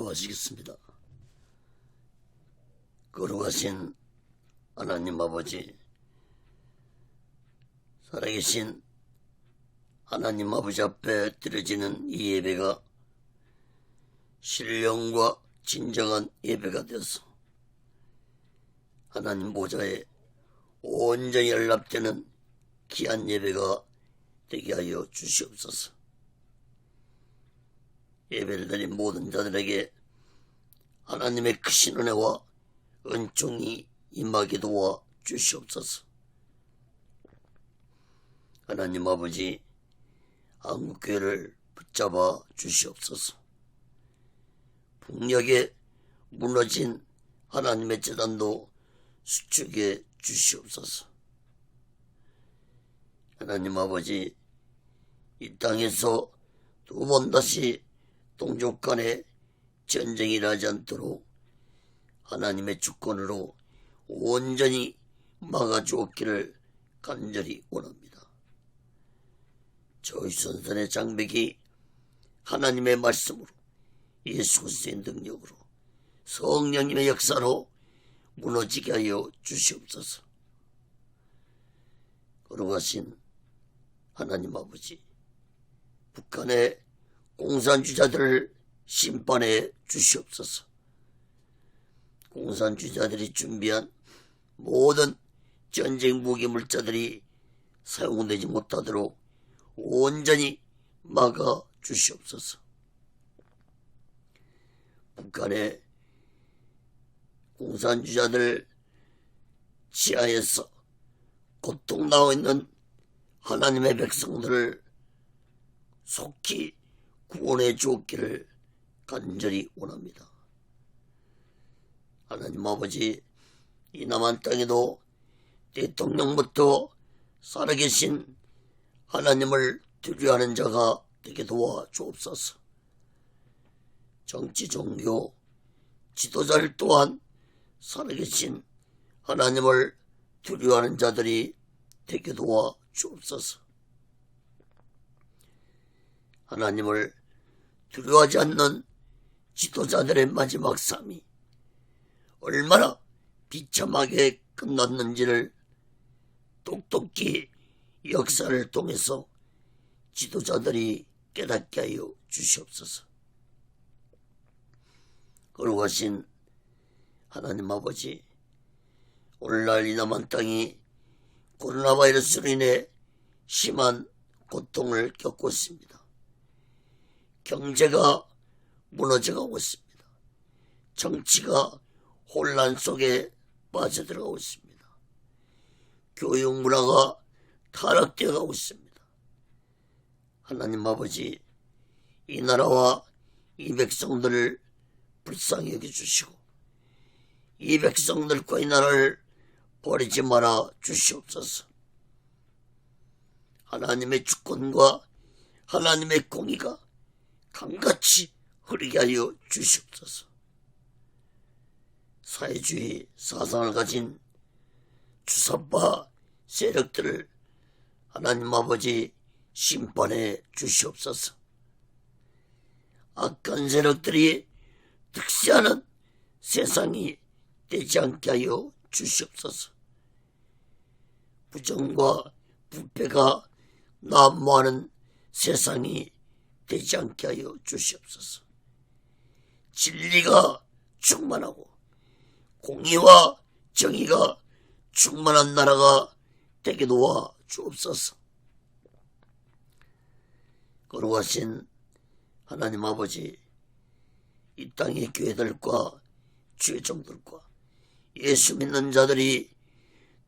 기도하시겠습니다. 거룩하신 하나님 아버지, 살아계신 하나님 아버지 앞에 드려지는 이 예배가 신령과 진정한 예배가 되어서 하나님 보좌에 온전히 연락되는 귀한 예배가 되게 하여 주시옵소서. 예배를 드린 모든 자들에게 하나님의 크신 은혜와 은총이 임하게 도와 주시옵소서. 하나님 아버지, 한국교회를 붙잡아 주시옵소서. 북녘에 무너진 하나님의 제단도 수축해 주시옵소서. 하나님 아버지, 이 땅에서 두 번 다시 동족 간에 전쟁이 일어나지 않도록 하나님의 주권으로 온전히 막아주었기를 간절히 원합니다. 저희 선선의 장벽이 하나님의 말씀으로, 예수 그리스도의 능력으로, 성령님의 역사로 무너지게 하여 주시옵소서. 거룩하신 하나님 아버지, 북한의 공산주의자들을 심판해 주시옵소서. 공산주의자들이 준비한 모든 전쟁 무기 물자들이 사용되지 못하도록 온전히 막아 주시옵소서. 북한의 공산주의자들 지하에서 고통당하고 있는 하나님의 백성들을 속히 구원해 주었기를 간절히 원합니다. 하나님 아버지, 이 남한 땅에도 대통령부터 살아계신 하나님을 두려워하는 자가 되게 도와 주옵소서. 정치, 종교, 지도자들 또한 살아계신 하나님을 두려워하는 자들이 되게 도와 주옵소서. 하나님을 두려워하지 않는 지도자들의 마지막 삶이 얼마나 비참하게 끝났는지를 똑똑히 역사를 통해서 지도자들이 깨닫게 하여 주시옵소서. 거룩하신 하나님 아버지, 오늘날 이 남한 땅이 코로나 바이러스로 인해 심한 고통을 겪고 있습니다. 경제가 무너져가고 있습니다. 정치가 혼란 속에 빠져들어가고 있습니다. 교육 문화가 타락되어 가고 있습니다. 하나님 아버지, 이 나라와 이 백성들을 불쌍히 여겨주시고 이 백성들과 이 나라를 버리지 말아 주시옵소서. 하나님의 주권과 하나님의 공의가 강같이 흐르게 하여 주시옵소서. 사회주의 사상을 가진 주사파 세력들을 하나님 아버지 심판해 주시옵소서. 악한 세력들이 득세하는 세상이 되지 않게 하여 주시옵소서. 부정과 부패가 난무하는 세상이 되지 않게 하여 주시옵소서. 진리가 충만하고 공의와 정의가 충만한 나라가 되게 도와 주옵소서. 거룩하신 하나님 아버지, 이 땅의 교회들과 주의종들과 예수 믿는 자들이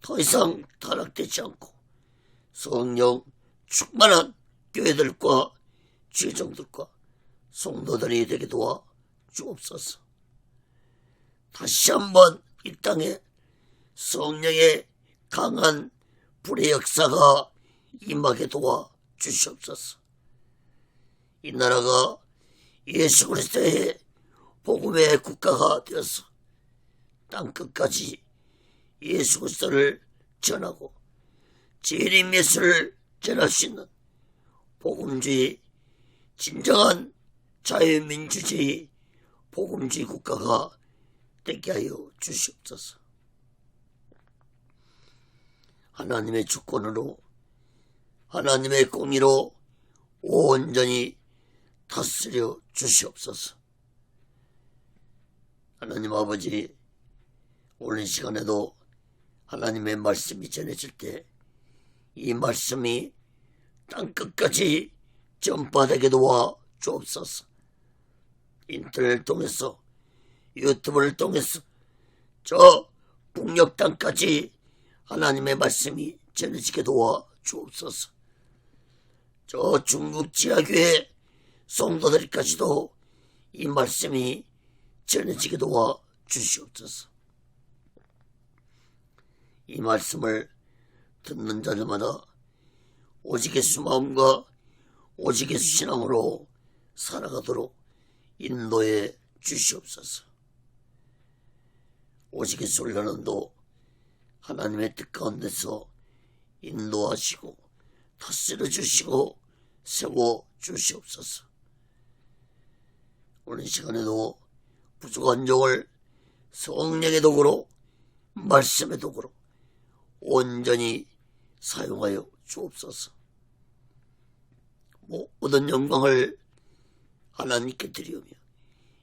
더 이상 타락되지 않고 성령 충만한 교회들과 주의종들과 성도들이 되게 도와 주옵소서. 다시 한번 이 땅에 성령의 강한 불의 역사가 임하게 도와 주시옵소서. 이 나라가 예수 그리스도의 복음의 국가가 되어서 땅끝까지 예수 그리스도를 전하고 재림 예수를 전할 수 있는 복음주의, 진정한 자유민주주의 복음주의 국가가 되게 하여 주시옵소서. 하나님의 주권으로 하나님의 공의로 온전히 다스려 주시옵소서. 하나님 아버지, 오늘 시간에도 하나님의 말씀이 전해질 때 이 말씀이 땅끝까지 전파되게 도와 주옵소서. 인터넷을 통해서, 유튜브를 통해서 저 북녘 땅까지 하나님의 말씀이 전해지게 도와 주옵소서. 저 중국 지하교회 성도들까지도 이 말씀이 전해지게 도와 주시옵소서. 이 말씀을 듣는 자들마다 오직 예수 마음과 오직 예수 신앙으로 살아가도록 인도해 주시옵소서. 오직 예수 훈련원도 하나님의 뜻 가운데서 인도하시고 다스려 주시고 세워 주시옵소서. 오늘 시간에도 부족한 종을 성령의 도구로, 말씀의 도구로 온전히 사용하여 주옵소서. 모든 영광을 하나님께 드리오며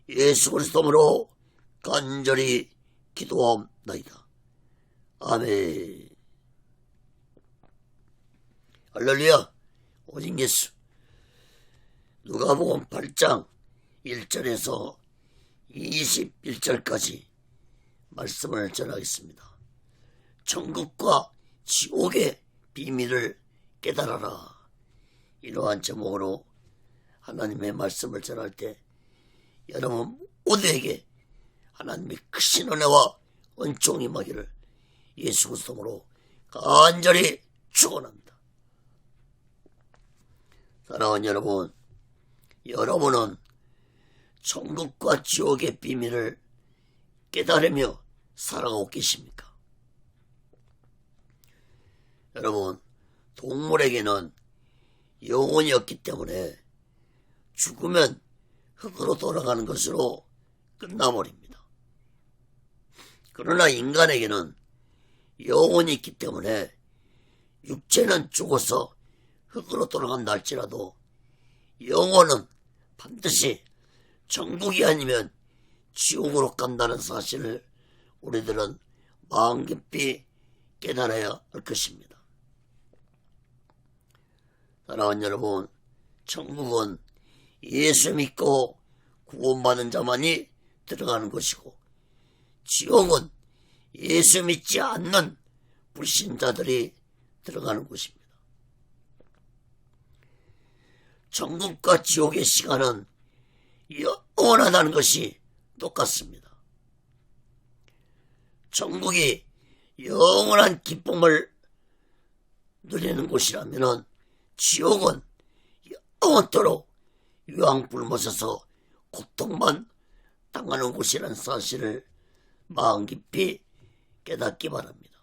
예수 그리스도로 간절히 기도하옵나이다. 아멘. 할렐루야. 오직 예수. 누가복음 8장 1절에서 21절까지 말씀을 전하겠습니다. 천국과 지옥의 비밀을 깨달아라. 이러한 제목으로 하나님의 말씀을 전할 때 여러분 모두에게 하나님의 크신 은혜와 은총이 임하기를 예수 그리스도로 간절히 축원합니다. 사랑하는 여러분, 여러분은 천국과 지옥의 비밀을 깨달으며 살아가고 계십니까? 여러분, 동물에게는 영혼이 없기 때문에 죽으면 흙으로 돌아가는 것으로 끝나버립니다. 그러나 인간에게는 영혼이 있기 때문에 육체는 죽어서 흙으로 돌아간다 할지라도 영혼은 반드시 천국이 아니면 지옥으로 간다는 사실을 우리들은 마음 깊이 깨달아야 할 것입니다. 사랑하는 여러분, 천국은 예수 믿고 구원받은 자만이 들어가는 것이고 지옥은 예수 믿지 않는 불신자들이 들어가는 곳입니다. 천국과 지옥의 시간은 영원하다는 것이 똑같습니다. 천국이 영원한 기쁨을 누리는 곳이라면 지옥은 영원토록 유황불못에서 고통만 당하는 곳이라는 사실을 마음 깊이 깨닫기 바랍니다.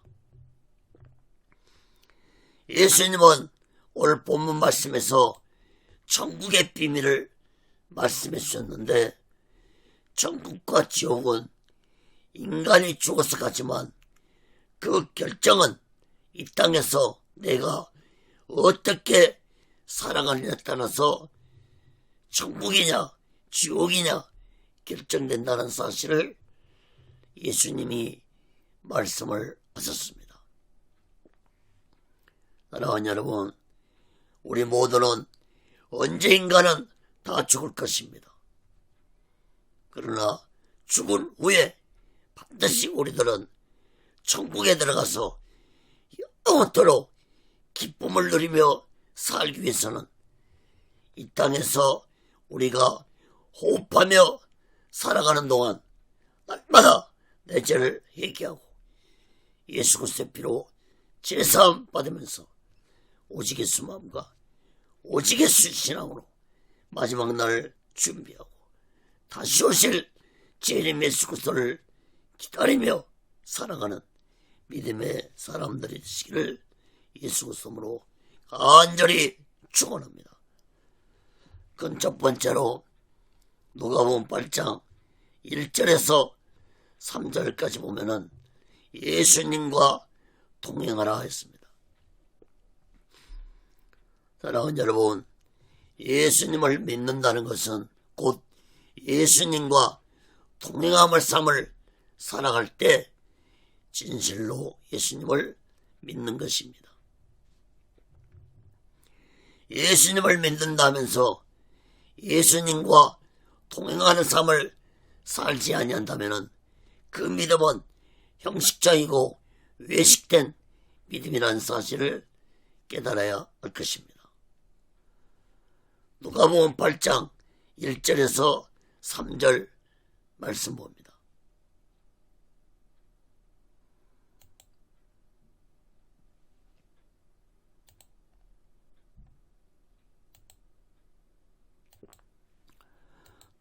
예수님은 오늘 본문 말씀에서 천국의 비밀을 말씀해 주셨는데 천국과 지옥은 인간이 죽어서 가지만 그 결정은 이 땅에서 내가 어떻게 살아가느냐에 따라서 천국이냐 지옥이냐 결정된다는 사실을 예수님이 말씀을 하셨습니다. 사랑하는 여러분, 우리 모두는 언젠가는 다 죽을 것입니다. 그러나 죽은 후에 반드시 우리들은 천국에 들어가서 영원토록 기쁨을 누리며 살기 위해서는 이 땅에서 우리가 호흡하며 살아가는 동안 날마다 내 죄를 회개하고 예수 그리스도의 피로 제사함 받으면서 오직 예수 마음과 오직 예수 신앙으로 마지막 날을 준비하고 다시 오실 재림 예수 그리스도를 기다리며 살아가는 믿음의 사람들이 되시기를 예수 그리스도로 간절히 축원합니다. 그건 첫 번째로 누가복음 8장 1절에서 3절까지 보면은 예수님과 동행하라 했습니다. 사랑하는 여러분, 예수님을 믿는다는 것은 곧 예수님과 동행함을 삶을 살아갈 때 진실로 예수님을 믿는 것입니다. 예수님을 믿는다면서 예수님과 동행하는 삶을 살지 아니한다면 그 믿음은 형식적이고 외식된 믿음이라는 사실을 깨달아야 할 것입니다. 누가복음 8장 1절에서 3절 말씀 봅니다.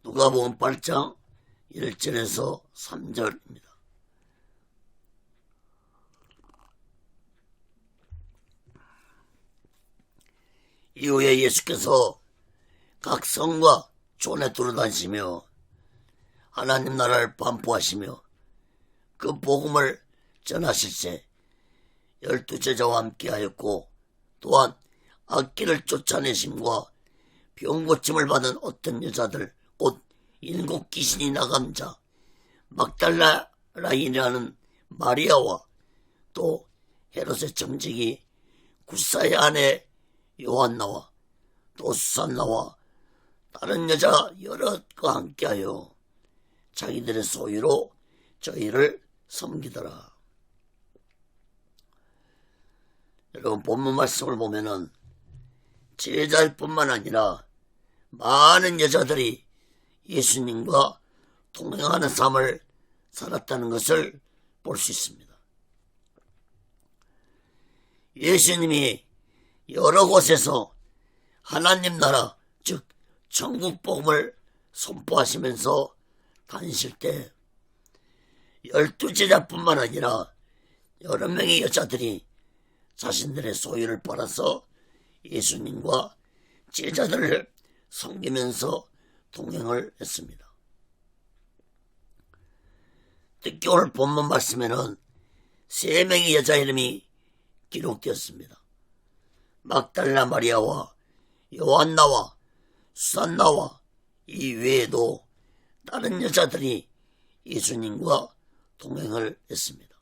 누가복음 8장 1절에서 3절입니다. 이후에 예수께서 각 성과 촌에 두루다니시며 하나님 나라를 반포하시며 그 복음을 전하실세 12제자와 함께하였고 또한 악기를 쫓아내심과 병고침을 받은 어떤 여자들 곧 7 귀신이 나간 자 막달라인이라는 마리아와 또 헤롯의 정직이 구사의 아내 요한나와 또 수산나와 다른 여자 여럿과 함께하여 자기들의 소유로 저희를 섬기더라. 여러분, 본문 말씀을 보면은 제자일 뿐만 아니라 많은 여자들이 예수님과 동행하는 삶을 살았다는 것을 볼 수 있습니다. 예수님이 여러 곳에서 하나님 나라, 즉 천국 복음을 선포하시면서 다니실 때 12제자뿐만 아니라 여러 명의 여자들이 자신들의 소유를 팔아서 예수님과 제자들을 섬기면서 동행을 했습니다. 특히 오늘 본문 말씀에는 3명의 여자 이름이 기록되었습니다. 막달라 마리아와 요한나와 수산나와 이 외에도 다른 여자들이 예수님과 동행을 했습니다.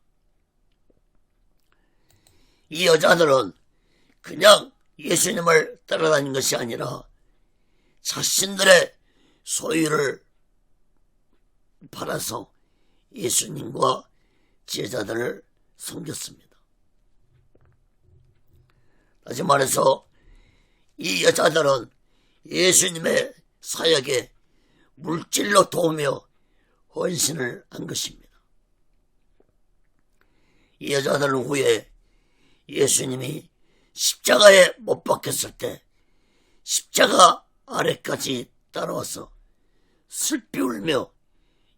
이 여자들은 그냥 예수님을 따라다닌 것이 아니라 자신들의 소유를 팔아서 예수님과 제자들을 섬겼습니다. 다시 말해서 이 여자들은 예수님의 사역에 물질로 도우며 헌신을 한 것입니다. 이 여자들은 후에 예수님이 십자가에 못 박혔을 때 십자가 아래까지 따라와서 슬피 울며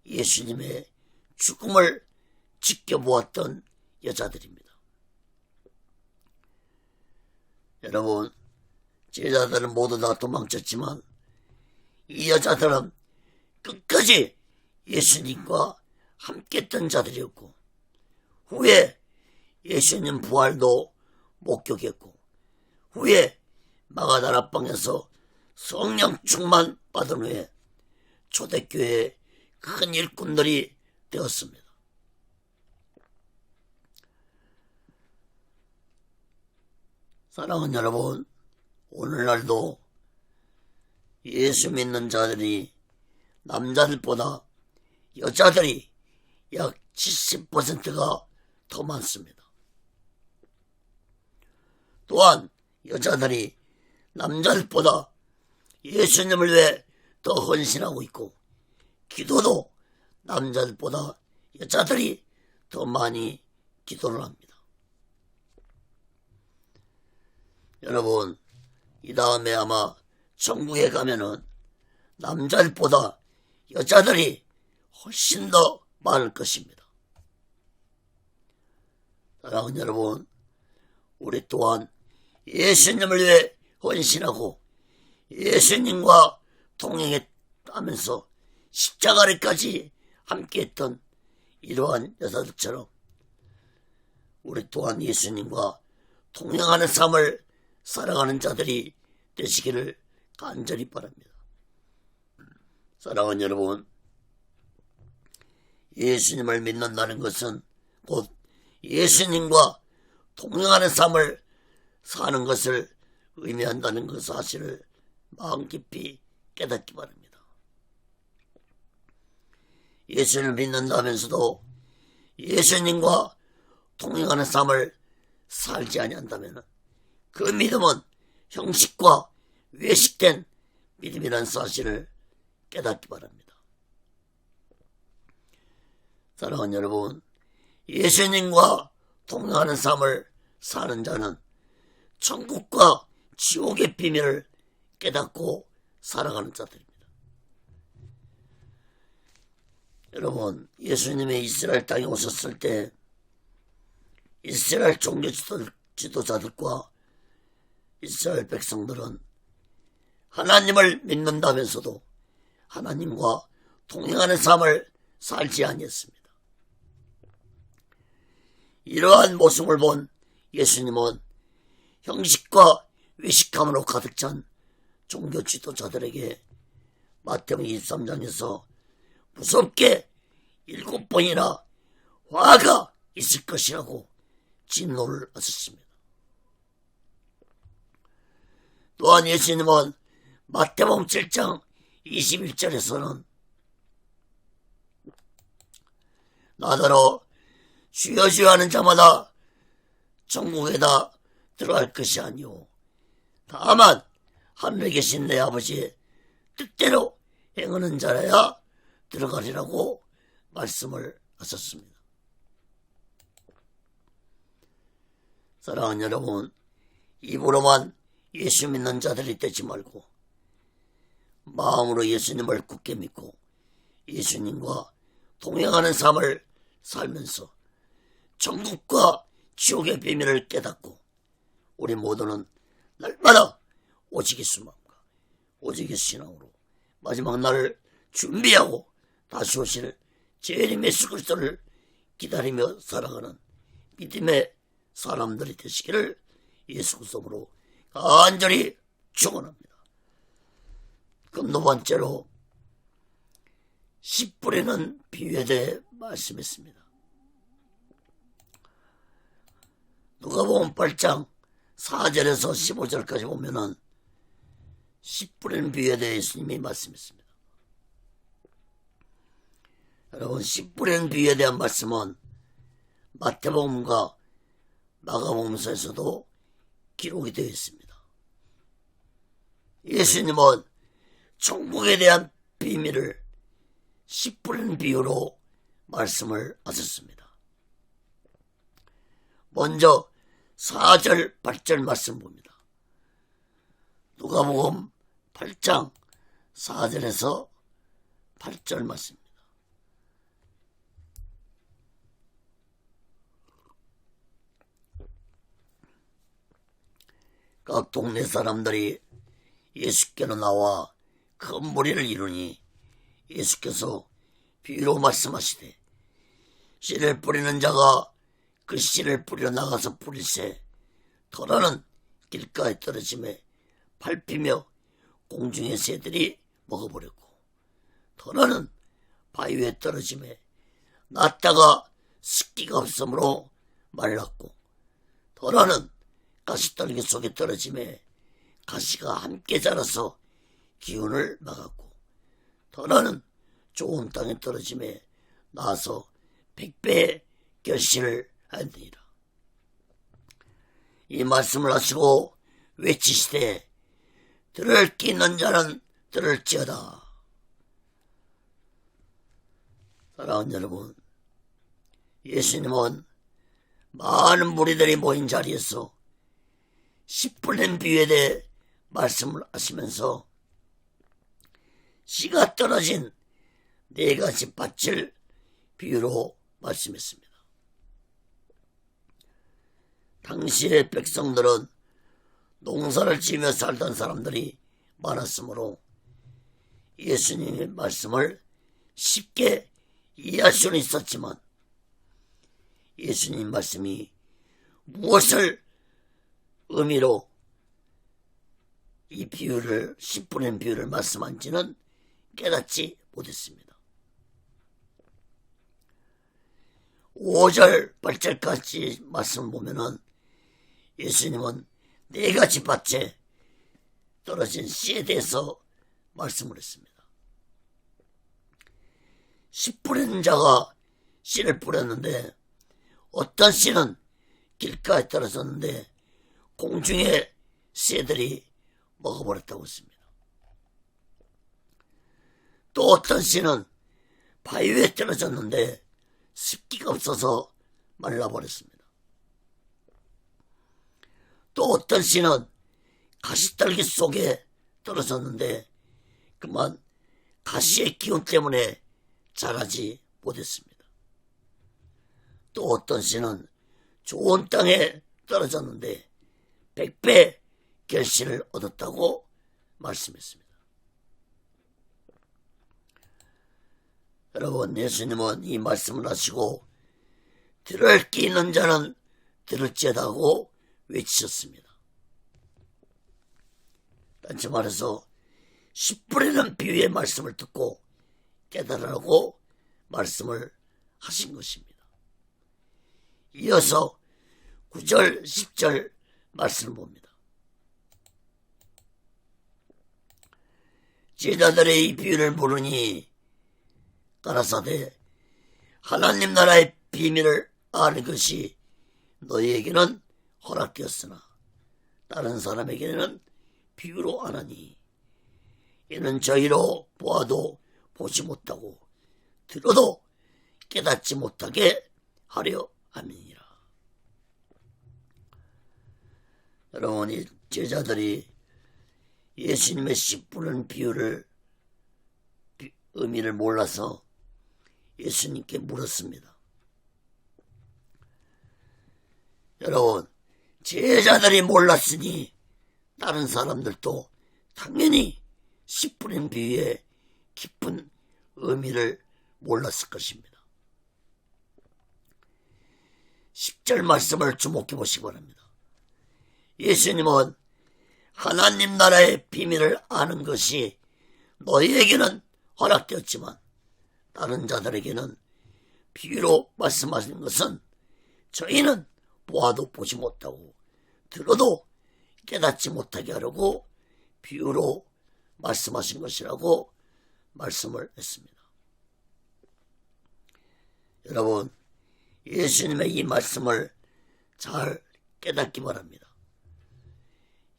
예수님의 죽음을 지켜보았던 여자들입니다. 여러분, 제자들은 모두 다 도망쳤지만 이 여자들은 끝까지 예수님과 함께했던 자들이었고 후에 예수님 부활도 목격했고 후에 마가다라 방에서 성령 충만 받은 후에 초대교회의 큰 일꾼들이 되었습니다. 사랑하는 여러분, 오늘날도 예수 믿는 자들이 남자들보다 여자들이 약 70%가 더 많습니다. 또한 여자들이 남자들보다 예수님을 위해 더 헌신하고 있고 기도도 남자들보다 여자들이 더 많이 기도를 합니다. 여러분, 이 다음에 아마 천국에 가면은 남자들보다 여자들이 훨씬 더 많을 것입니다. 사랑하는 여러분, 우리 또한 예수님을 위해 헌신하고 예수님과 동행하면서 십자가리까지 함께했던 이러한 여자들처럼 우리 또한 예수님과 동행하는 삶을 살아가는 자들이 되시기를 간절히 바랍니다. 사랑하는 여러분, 예수님을 믿는다는 것은 곧 예수님과 동행하는 삶을 사는 것을 의미한다는 그 사실을 마음 깊이 깨닫기 바랍니다. 예수님을 믿는다면서도 예수님과 동행하는 삶을 살지 아니한다면 그 믿음은 형식과 외식된 믿음이라는 사실을 깨닫기 바랍니다. 사랑하는 여러분, 예수님과 동행하는 삶을 사는 자는 천국과 지옥의 비밀을 깨닫고 살아가는 자들입니다. 여러분, 예수님이 이스라엘 땅에 오셨을 때 이스라엘 종교 지도자들과 이스라엘 백성들은 하나님을 믿는다면서도 하나님과 동행하는 삶을 살지 아니했습니다. 이러한 모습을 본 예수님은 형식과 외식함으로 가득 찬 종교 지도자들에게 마태복음 23장에서 무섭게 7번이나 화가 있을 것이라고 진노를 하셨습니다. 또한 예수님은 마태복음 7장 21절에서는 나더러 주여 주여 하는 자마다 천국에다 들어갈 것이 아니오 다만 하늘에 계신 내 아버지의 뜻대로 행하는 자라야 들어가리라고 말씀을 하셨습니다. 사랑하는 여러분, 입으로만 예수 믿는 자들이 되지 말고 마음으로 예수님을 굳게 믿고 예수님과 동행하는 삶을 살면서 천국과 지옥의 비밀을 깨닫고 우리 모두는 날마다 오직 예수 마음과 오직 예수 신앙으로 마지막 날을 준비하고 다시 오실 주님 예수 그리스도를 기다리며 살아가는 믿음의 사람들이 되시기를 예수 그리스도로 간절히 축원합니다. 그럼 두 번째로 씨 뿌리는 비유에 대해 말씀했습니다. 누가복음 8장 4절에서 15절까지 보면은 씨 뿌리는 비유에 대해 예수님이 말씀했습니다. 여러분, 씨 뿌리는 비유에 대한 말씀은 마태복음과 마가복음서에서도 기록이 되어 있습니다. 예수님은 천국에 대한 비밀을 씨 뿌리는 비유로 말씀을 하셨습니다. 먼저 4절 8절 말씀 봅니다. 누가복음 8장 4절에서 8절 말씀입니다. 각 동네 사람들이 예수께로 나와 큰 무리를 이루니 예수께서 비유로 말씀하시되 씨를 뿌리는 자가 그 씨를 뿌리러 나가서 뿌릴새 터라는 길가에 떨어짐에 밟히며 공중의 새들이 먹어버렸고 터라는 바위 위에 떨어짐에 낫다가 습기가 없으므로 말랐고 터라는 가시떨기 속에 떨어짐에 가시가 함께 자라서 기운을 막았고 터라는 좋은 땅에 떨어짐에 나서 100배의 결실을 하니라. 이 말씀을 하시고 외치시되 들을 귀 있는 자는 들을지어다. 사랑하는 여러분, 예수님은 많은 무리들이 모인 자리에서 씨 뿌리는 비유에 대해 말씀을 하시면서 씨가 떨어진 4가지 밭을 비유로 말씀했습니다. 당시의 백성들은 농사를 지으며 살던 사람들이 많았으므로 예수님의 말씀을 쉽게 이해할 수는 있었지만 예수님 말씀이 무엇을 의미로 이 비유를 10분의 비유를 말씀한지는 깨닫지 못했습니다. 5절 8절까지 말씀을 보면은 예수님은 4가지 밭에 떨어진 씨에 대해서 말씀을 했습니다. 씨 뿌리는 자가 씨를 뿌렸는데 어떤 씨는 길가에 떨어졌는데 공중에 새들이 먹어버렸다고 했습니다. 또 어떤 씨는 바위 위에 떨어졌는데 습기가 없어서 말라버렸습니다. 또 어떤 씨는 가시떨기 속에 떨어졌는데 그만 가시의 기운 때문에 자라지 못했습니다. 또 어떤 씨는 좋은 땅에 떨어졌는데 100배 결실을 얻었다고 말씀했습니다. 여러분, 예수님은 이 말씀을 하시고 들을 귀 있는 자는 들을지어다고 외치셨습니다. 단지 말해서 씨 뿌리는 비유의 말씀을 듣고 깨달으라고 말씀을 하신 것입니다. 이어서 9절 10절 말씀을 봅니다. 제자들의 이 비유를 모르니 가라사대 하나님 나라의 비밀을 아는 것이 너희에게는 허락되었으나 다른 사람에게는 비유로 아나니 이는 저희로 보아도 보지 못하고 들어도 깨닫지 못하게 하려 함이니라. 여러분, 이 제자들이 예수님의 씨 뿌리는 비유를 의미를 몰라서 예수님께 물었습니다. 여러분, 제자들이 몰랐으니 다른 사람들도 당연히 씨 뿌린 비유의 깊은 의미를 몰랐을 것입니다. 10절 말씀을 주목해 보시기 바랍니다. 예수님은 하나님 나라의 비밀을 아는 것이 너희에게는 허락되었지만 다른 자들에게는 비유로 말씀하신 것은 저희는 보아도 보지 못하고 들어도 깨닫지 못하게 하려고 비유로 말씀하신 것이라고 말씀을 했습니다. 여러분, 예수님의 이 말씀을 잘 깨닫기 바랍니다.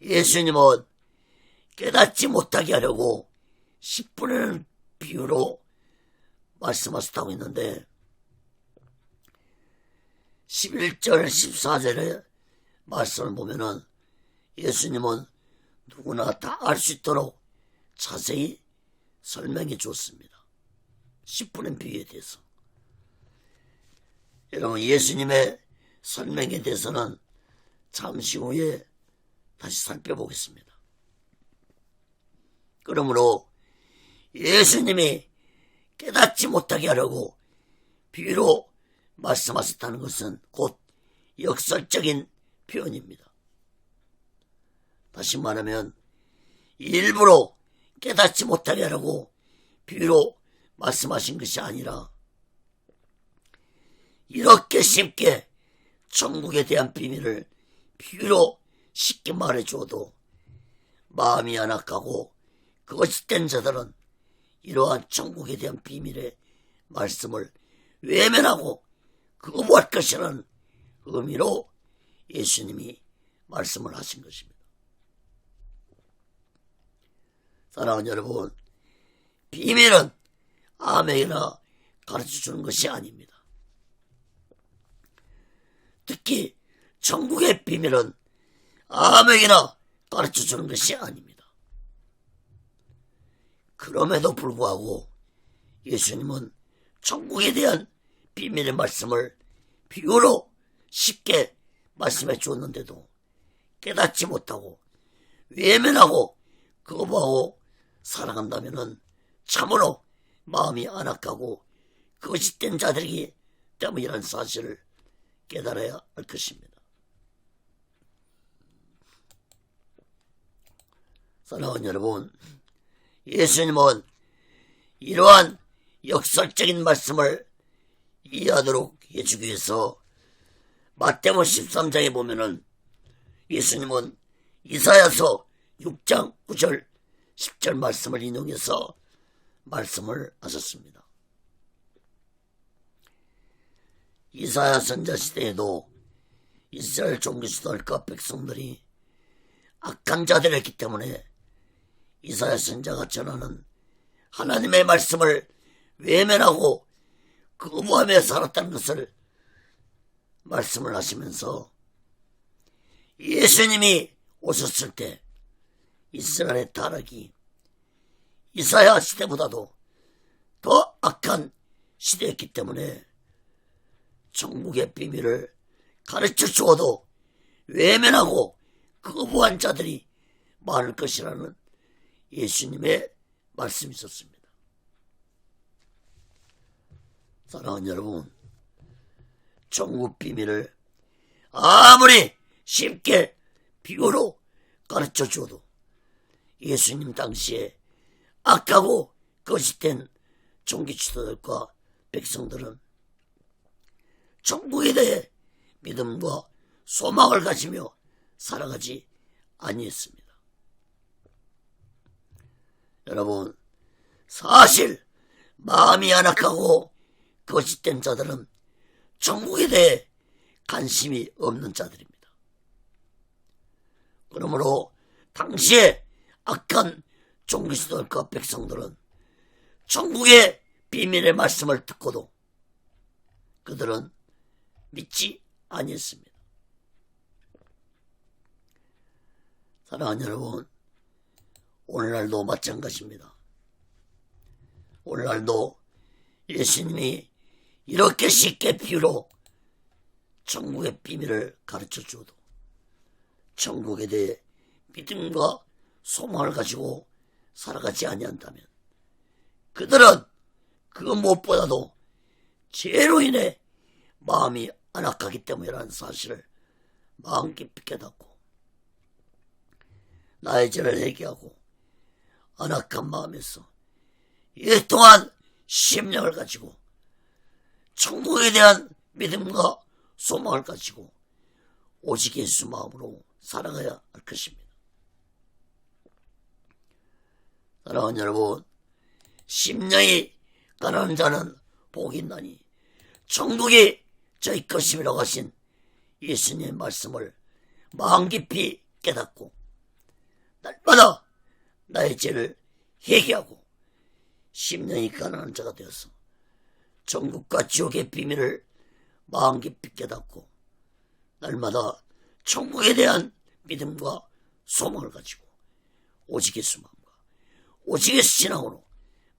예수님은 깨닫지 못하게 하려고 씨 뿌리는 비유로 말씀하셨다고 했는데 11절 14절의 말씀을 보면은 예수님은 누구나 다 알 수 있도록 자세히 설명해 줬습니다. 씨 뿌린 비유에 대해서. 여러분, 예수님의 설명에 대해서는 잠시 후에 다시 살펴보겠습니다. 그러므로 예수님이 깨닫지 못하게 하려고 비유로 말씀하셨다는 것은 곧 역설적인 표현입니다. 다시 말하면 일부러 깨닫지 못하게 하려고 비유로 말씀하신 것이 아니라 이렇게 쉽게 천국에 대한 비밀을 비유로 쉽게 말해주어도 마음이 안악하고 거짓된 자들은 이러한 천국에 대한 비밀의 말씀을 외면하고 거부할 것이라는 의미로 예수님이 말씀을 하신 것입니다. 사랑하는 여러분, 비밀은 아무에게나 가르쳐주는 것이 아닙니다. 특히 천국의 비밀은 아무에게나 가르쳐주는 것이 아닙니다. 그럼에도 불구하고 예수님은 천국에 대한 비밀의 말씀을 비유로 쉽게 말씀해 주었는데도 깨닫지 못하고 외면하고 거부하고 살아간다면 참으로 마음이 안악하고 거짓된 자들이기 때문이라는 사실을 깨달아야 할 것입니다. 사랑하는 여러분, 예수님은 이러한 역설적인 말씀을 이해하도록 해주기 위해서 마태복음 13장에 보면은 예수님은 이사야서 6장 9절 10절 말씀을 인용해서 말씀을 하셨습니다. 이사야 선자 시대에도 이스라엘 종교 지도자들과 백성들이 악한 자들이었기 때문에 이사야 선자가 전하는 하나님의 말씀을 외면하고 거부하며 살았다는 것을 말씀을 하시면서 예수님이 오셨을 때 이스라엘의 타락이 이사야 시대보다도 더 악한 시대였기 때문에 천국의 비밀을 가르쳐 주어도 외면하고 거부한 자들이 많을 것이라는 예수님의 말씀이 있었습니다. 사랑하는 여러분, 천국 비밀을 아무리 쉽게 비유로 가르쳐 주어도 예수님 당시에 악하고 거짓된 종교 지도자들과 백성들은 천국에 대해 믿음과 소망을 가지며 살아가지 아니했습니다. 여러분, 사실 마음이 안악하고 거짓된 자들은 천국에 대해 관심이 없는 자들입니다. 그러므로 당시에 악한 종교지도자들과 백성들은 천국의 비밀의 말씀을 듣고도 그들은 믿지 아니했습니다. 사랑하는 여러분, 오늘날도 마찬가지입니다. 오늘날도 예수님이 이렇게 쉽게 비유로 천국의 비밀을 가르쳐 주어도 천국에 대해 믿음과 소망을 가지고 살아가지 아니한다면 그들은 그 무엇보다도 죄로 인해 마음이 안악하기 때문이라는 사실을 마음 깊이 깨닫고 나의 죄를 회개하고 안악한 마음에서 오랫동안 심령을 가지고 천국에 대한 믿음과 소망을 가지고 오직 예수 마음으로 살아가야 할 것입니다. 사랑하는 여러분, 심령이 가난한 자는 복이 있나니 천국이 저희 것임이라고 하신 예수님의 말씀을 마음 깊이 깨닫고 날마다 나의 죄를 회개하고 심령이 가난한 자가 되어서 천국과 지옥의 비밀을 마음 깊이 깨닫고 날마다 천국에 대한 믿음과 소망을 가지고 오직 예수 마음과 오직 예수 신앙으로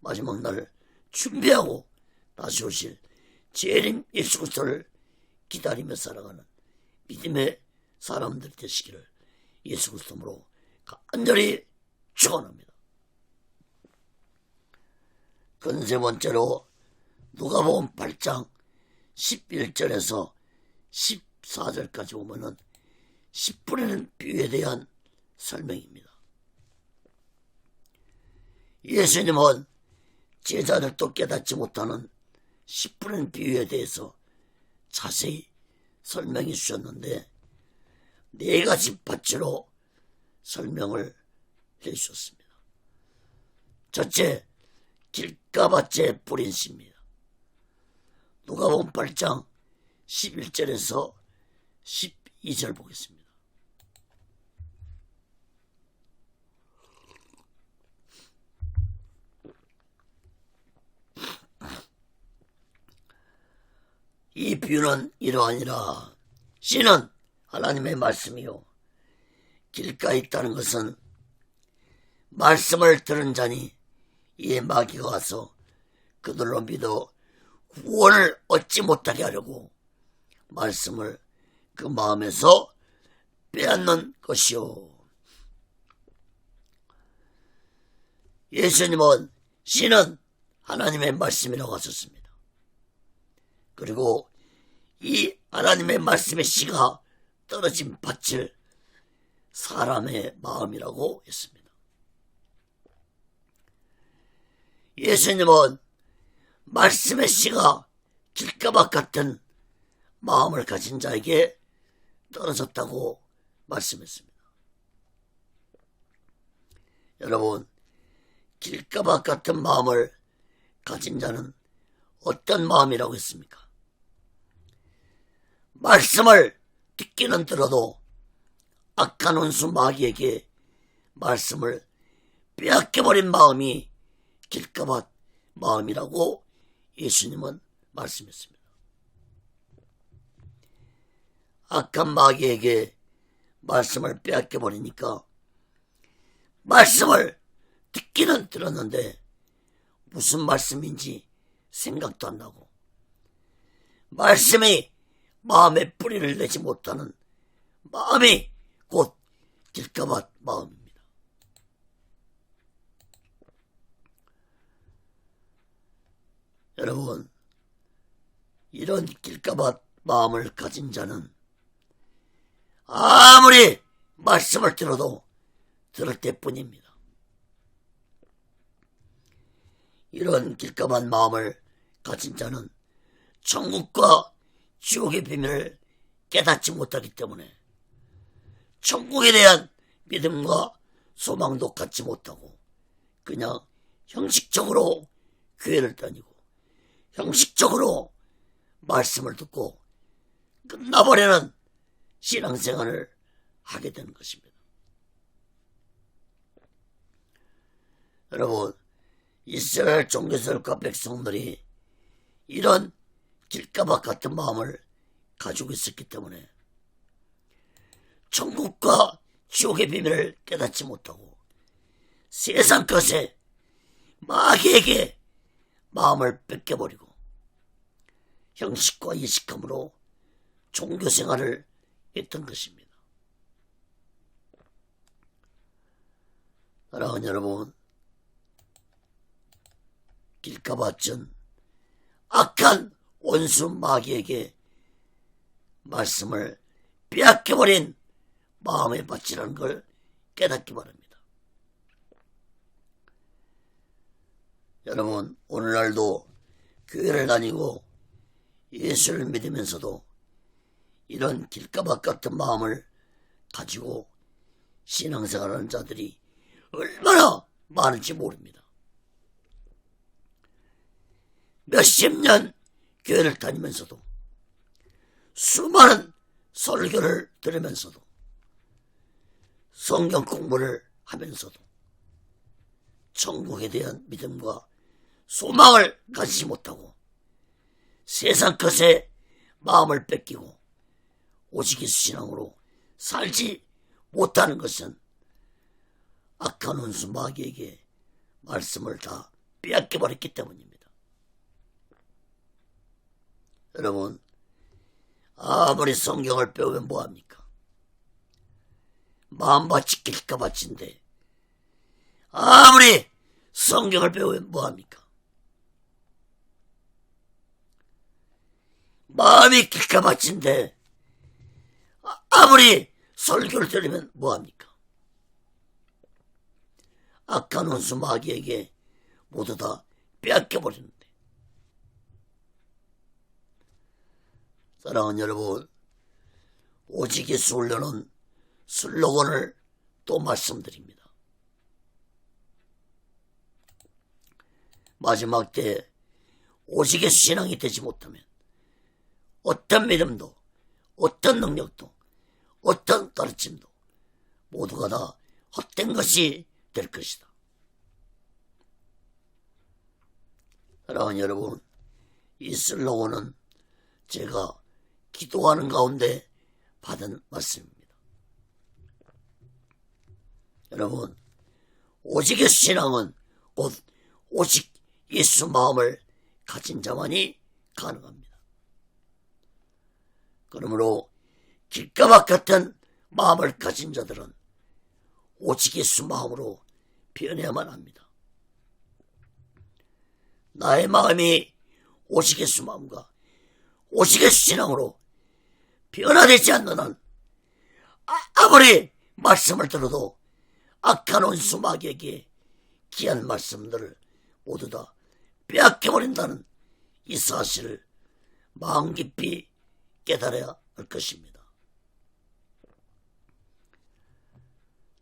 마지막 날을 준비하고 다시 오실 재림 예수 그리스도를 기다리며 살아가는 믿음의 사람들 되시기를 예수 그리스도로 간절히 축원합니다. 그 세 번째로 누가복음 8장 11절에서 14절까지 보면은 10분의 비유에 대한 설명입니다. 예수님은 제자들도 깨닫지 못하는 10분의 비유에 대해서 자세히 설명해 주셨는데 4가지 파트로 설명을 해 주셨습니다. 첫째, 길가밭에 뿌린 씨입니다. 누가복음 8장 11절에서 12절 보겠습니다. 이 비유는 이러하니라. 씨는 하나님의 말씀이요 길가에 있다는 것은 말씀을 들은 자니 이에 마귀가 와서 그들로 믿어 구원을 얻지 못하게 하려고 말씀을 그 마음에서 빼앗는 것이요. 예수님은 씨는 하나님의 말씀이라고 하셨습니다. 그리고 이 하나님의 말씀의 씨가 떨어진 밭을 사람의 마음이라고 했습니다. 예수님은 말씀의 씨가 길가밭 같은 마음을 가진 자에게 떨어졌다고 말씀했습니다. 여러분, 길가밭 같은 마음을 가진 자는 어떤 마음이라고 했습니까? 말씀을 듣기는 들어도 악한 원수 마귀에게 말씀을 빼앗겨버린 마음이 길가밭 마음이라고 예수님은 말씀했습니다. 악한 마귀에게 말씀을 빼앗겨버리니까 말씀을 듣기는 들었는데 무슨 말씀인지 생각도 안 나고 말씀이 마음에 뿌리를 내지 못하는 마음이 곧 길가밭 마음입니다. 여러분, 이런 길가밭 마음을 가진 자는 아무리 말씀을 들어도 들을 때뿐입니다. 이런 길가밭 마음을 가진 자는 천국과 지옥의 비밀을 깨닫지 못하기 때문에 천국에 대한 믿음과 소망도 갖지 못하고 그냥 형식적으로 교회를 다니고 형식적으로 말씀을 듣고 끝나버리는 신앙생활을 하게 되는 것입니다. 여러분, 이스라엘 종교설과 백성들이 이런 길가밭 같은 마음을 가지고 있었기 때문에 천국과 지옥의 비밀을 깨닫지 못하고 세상 것에 마귀에게 마음을 뺏겨버리고 형식과 이식함으로 종교생활을 했던 것입니다. 사랑하는 여러분, 길가밭은 악한 원수 마귀에게 말씀을 빼앗겨버린 마음의 밭이라는 걸 깨닫기 바랍니다. 여러분, 오늘날도 교회를 다니고 예수를 믿으면서도 이런 길가밭 같은 마음을 가지고 신앙생활하는 자들이 얼마나 많은지 모릅니다. 몇십 년 교회를 다니면서도 수많은 설교를 들으면서도 성경 공부를 하면서도 천국에 대한 믿음과 소망을 가지지 못하고 세상 것에 마음을 뺏기고 오직 예수 신앙으로 살지 못하는 것은 악한 원수 마귀에게 말씀을 다 빼앗겨버렸기 때문입니다. 여러분, 아무리 성경을 배우면 뭐합니까? 마음밭이 길가밭인데 아무리 성경을 배우면 뭐합니까? 마음이 길가밭인데 아무리 설교를 들으면 뭐합니까? 악한 원수 마귀에게 모두 다 빼앗겨버리는데. 사랑하는 여러분, 오직 예수 훈련은 슬로건을 또 말씀드립니다. 마지막 때 오직 예수 신앙이 되지 못하면 어떤 믿음도 어떤 능력도 어떤 가르침도 모두가 다 헛된 것이 될 것이다. 사랑하는 여러분, 이 슬로건은 제가 기도하는 가운데 받은 말씀입니다. 여러분, 오직 예수 신앙은 곧 오직 예수 마음을 가진 자만이 가능합니다. 그러므로 길가밭 같은 마음을 가진 자들은 오직 예수 마음으로 변해야만 합니다. 나의 마음이 오시게수 마음과 오시게수 신앙으로 변화되지 않는 한 아무리 말씀을 들어도 악한 원수 마귀에게 귀한 말씀들을 모두 다 빼앗겨버린다는 이 사실을 마음 깊이 깨달아야 할 것입니다.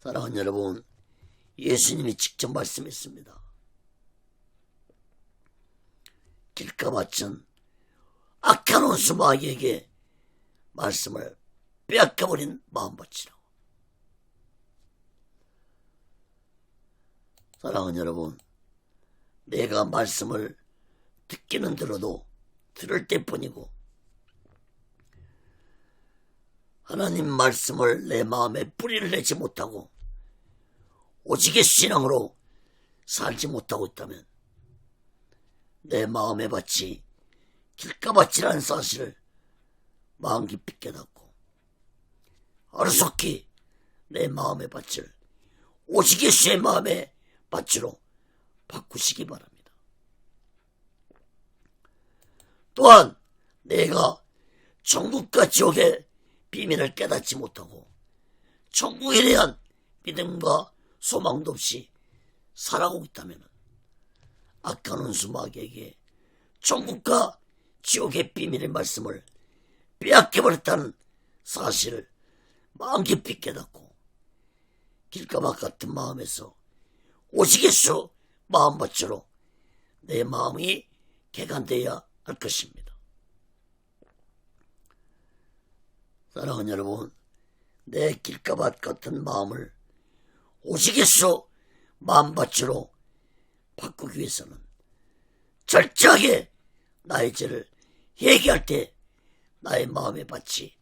사랑하는 여러분, 예수님이 직접 말씀했습니다. 길가마천 악한 원수 마귀에게 말씀을 빼앗겨버린 마음밭이라고. 사랑하는 여러분, 내가 말씀을 듣기는 들어도 들을 때뿐이고 하나님 말씀을 내 마음에 뿌리를 내지 못하고 오직의 신앙으로 살지 못하고 있다면 내 마음의 밭이 길가밭이라는 사실을 마음 깊이 깨닫고 하루속히 내 마음의 밭을 오직의 주의 마음의 밭으로 바꾸시기 바랍니다. 또한 내가 천국과 지옥의 비밀을 깨닫지 못하고 천국에 대한 믿음과 소망도 없이 살아가고 있다면 악한 원수 마귀에게 천국과 지옥의 비밀의 말씀을 빼앗겨버렸다는 사실을 마음 깊이 깨닫고 길가밭 같은 마음에서 오직의 수 마음밭으로 내 마음이 개간되어야 할 것입니다. 사랑하는 여러분, 내 길가밭 같은 마음을 오직의 수 마음밭으로 바꾸기 위해서는 철저하게 나의 죄를 회개할 때 나의 마음의 밭이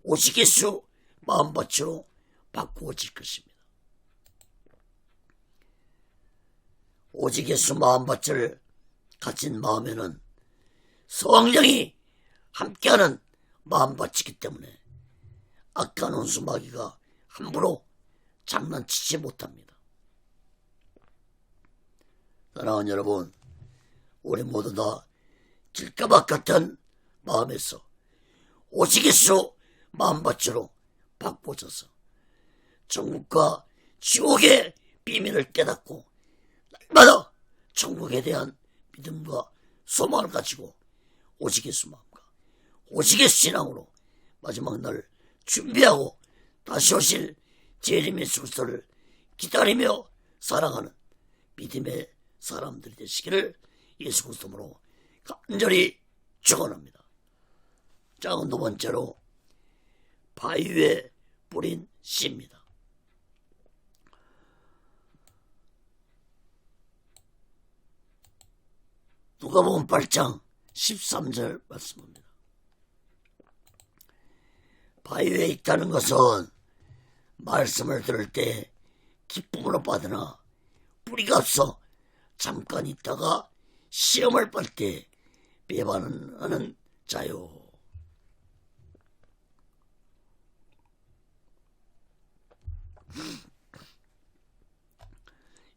오직의 수 마음밭으로 바꾸어질 것입니다. 오직의 수 마음밭을 가진 마음에는 성령이 함께하는 마음밭이기 때문에 악한 원수 마귀가 함부로 장난치지 못합니다. 사랑하는 여러분, 우리 모두 다 길가밭 같은 마음에서 오직의 수 마음밭으로 바꿔져서 천국과 지옥의 비밀을 깨닫고 날마다 천국에 대한 믿음과 소망을 가지고 오직의 수 마음과 오직의 신앙으로 마지막 날 준비하고 다시 오실 재림 예수 그리스도를 기다리며 살아가는 믿음의 사람들이 되시기를 예수 그리스도로 간절히 축원합니다. 두 번째로 바위 위에 뿌린 씨입니다. 누가복음 8장 13절 말씀입니다. 바위 위에 있다는 것은 말씀을 들을 때 기쁨으로 받으나 뿌리가 없어 잠깐 있다가 시험을 받을 때 배반하는 자요.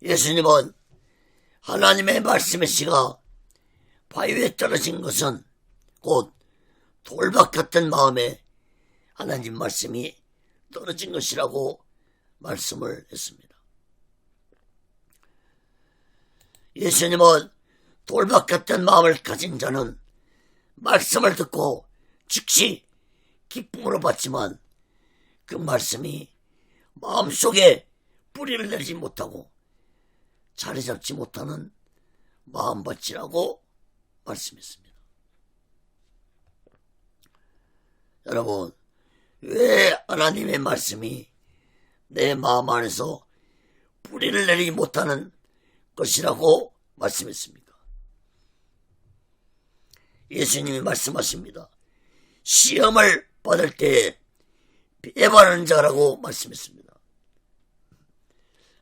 예수님은 하나님의 말씀의 씨가 바위 위에 떨어진 것은 곧 돌밭 같은 마음에 하나님 말씀이 떨어진 것이라고 말씀을 했습니다. 예수님은 돌밭 같은 마음을 가진 자는 말씀을 듣고 즉시 기쁨으로 받지만 그 말씀이 마음속에 뿌리를 내리지 못하고 자리 잡지 못하는 마음밭이라고 말씀했습니다. 여러분, 왜 하나님의 말씀이 내 마음 안에서 뿌리를 내리지 못하는 것이라고 말씀했습니까? 예수님이 말씀하십니다. 시험을 받을 때 배반하는 자라고 말씀했습니다.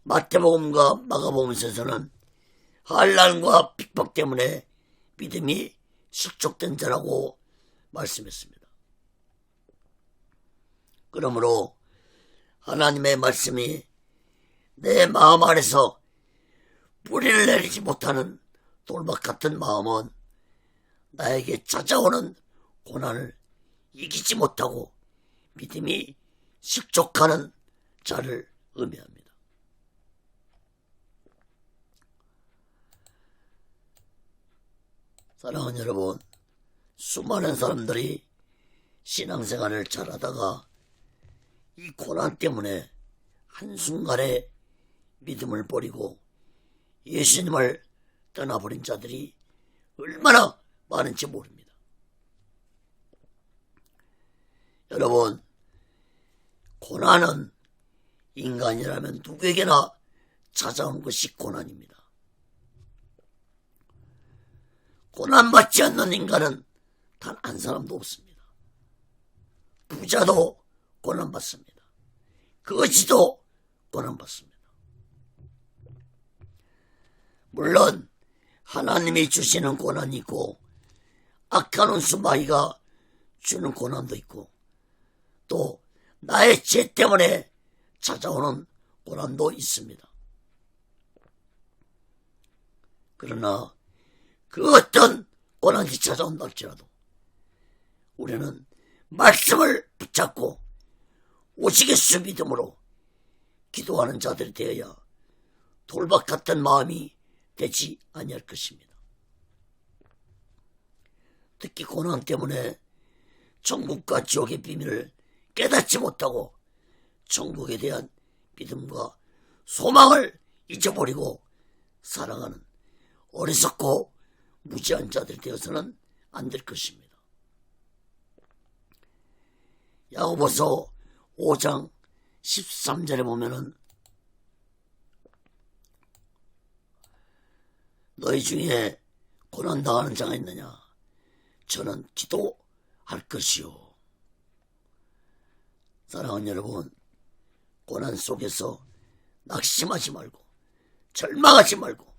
마태복음과 마가복음에서는 환난과 핍박 때문에 믿음이 실족된 자라고 말씀했습니다. 그러므로 하나님의 말씀이 내 마음 안에서 뿌리를 내리지 못하는 돌박 같은 마음은 나에게 찾아오는 고난을 이기지 못하고 믿음이 실족하는 자를 의미합니다. 사랑하는 여러분, 수많은 사람들이 신앙생활을 잘하다가 이 고난 때문에 한순간에 믿음을 버리고 예수님을 떠나버린 자들이 얼마나 많은지 모릅니다. 여러분, 고난은 인간이라면 누구에게나 찾아온 것이 고난입니다. 고난받지 않는 인간은 단 한 사람도 없습니다. 부자도 고난받습니다. 거지도 고난받습니다. 물론 하나님이 주시는 고난이 있고 악한 원수마귀가 주는 고난도 있고 또 나의 죄 때문에 찾아오는 고난도 있습니다. 그러나 그 어떤 고난이 찾아온다 할지라도 우리는 말씀을 붙잡고 오직 예수 믿음으로 기도하는 자들이 되어야 돌박 같은 마음이 되지 아니할 것입니다. 특히 고난 때문에 천국과 지옥의 비밀을 깨닫지 못하고 천국에 대한 믿음과 소망을 잊어버리고 살아가는 어리석고 무지한 자들이 되어서는 안 될 것입니다. 야고보서 5장 13절에 보면은 너희 중에 고난당하는 자가 있느냐? 저는 기도할 것이요. 사랑하는 여러분, 고난 속에서 낙심하지 말고 절망하지 말고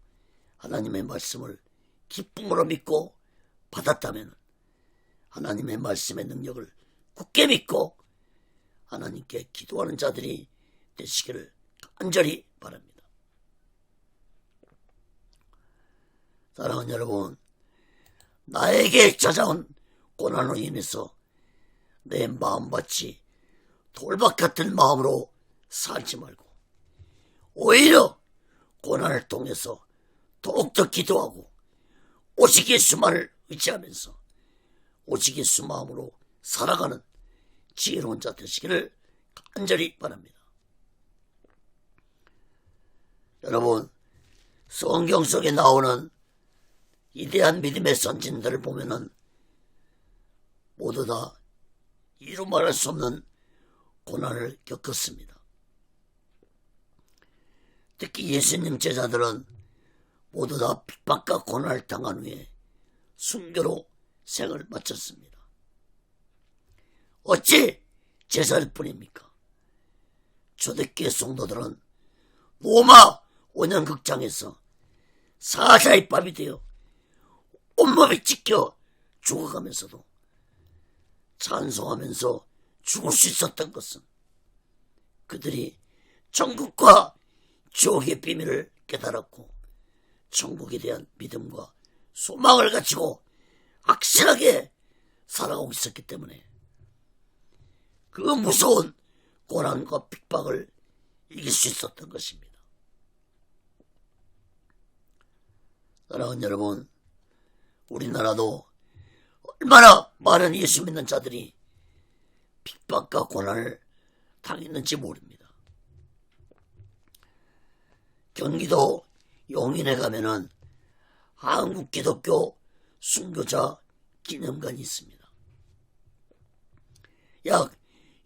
하나님의 말씀을 기쁨으로 믿고 받았다면 하나님의 말씀의 능력을 굳게 믿고 하나님께 기도하는 자들이 되시기를 간절히 바랍니다. 사랑하는 여러분, 나에게 찾아온 고난으로 인해서 내 마음밭이 돌박 같은 마음으로 살지 말고 오히려 고난을 통해서 더욱더 기도하고 오직 예수만을 의지하면서 오직 예수 마음으로 살아가는 지혜로운 자 되시기를 간절히 바랍니다. 여러분, 성경 속에 나오는 위대한 믿음의 선진들을 보면은 모두 다 이루 말할 수 없는 고난을 겪었습니다. 특히 예수님 제자들은 모두 다 핍박과 고난을 당한 후에 순교로 생을 마쳤습니다. 어찌 제자일 뿐입니까? 초대교회 성도들은 로마 원형극장에서 사자의 밥이 되어 온몸이 찢겨 죽어가면서도 찬송하면서 죽을 수 있었던 것은 그들이 천국과 지옥의 비밀을 깨달았고 천국에 대한 믿음과 소망을 가지고 확실하게 살아가고 있었기 때문에 그 무서운 고난과 핍박을 이길 수 있었던 것입니다. 사랑하는 여러분, 우리나라도 얼마나 많은 예수 믿는 자들이 핍박과 고난을 당했는지 모릅니다. 경기도 용인에 가면은 한국기독교 순교자 기념관이 있습니다. 약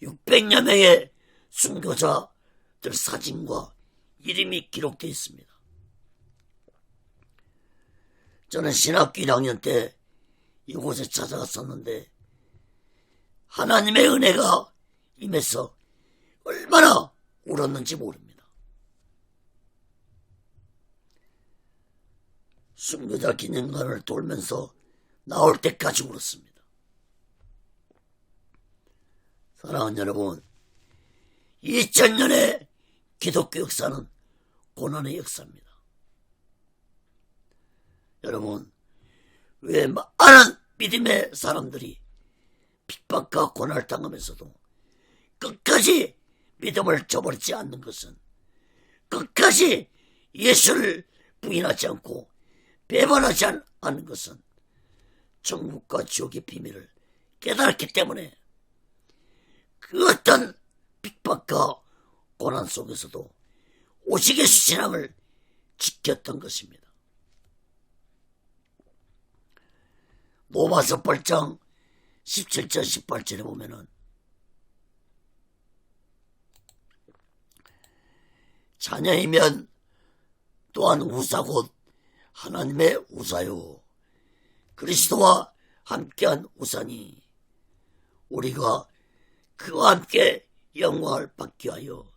600여 명의 순교자들 사진과 이름이 기록되어 있습니다. 저는 신학교 1학년 때 이곳에 찾아갔었는데 하나님의 은혜가 임해서 얼마나 울었는지 모릅니다. 순교자 기념관을 돌면서 나올 때까지 울었습니다. 사랑하는 여러분, 2000년의 기독교 역사는 고난의 역사입니다. 여러분, 왜 많은 믿음의 사람들이 핍박과 고난을 당하면서도 끝까지 믿음을 저버리지 않는 것은, 끝까지 예수를 부인하지 않고 배반하지 않는 것은 천국과 지옥의 비밀을 깨달았기 때문에 그 어떤 핍박과 고난 속에서도 오직 예수 신앙을 지켰던 것입니다. 로마서 8장 17절 18절에 보면은 자녀이면 또한 우사 곧 하나님의 우사요 그리스도와 함께한 우사니 우리가 그와 함께 영광을 받기 위하여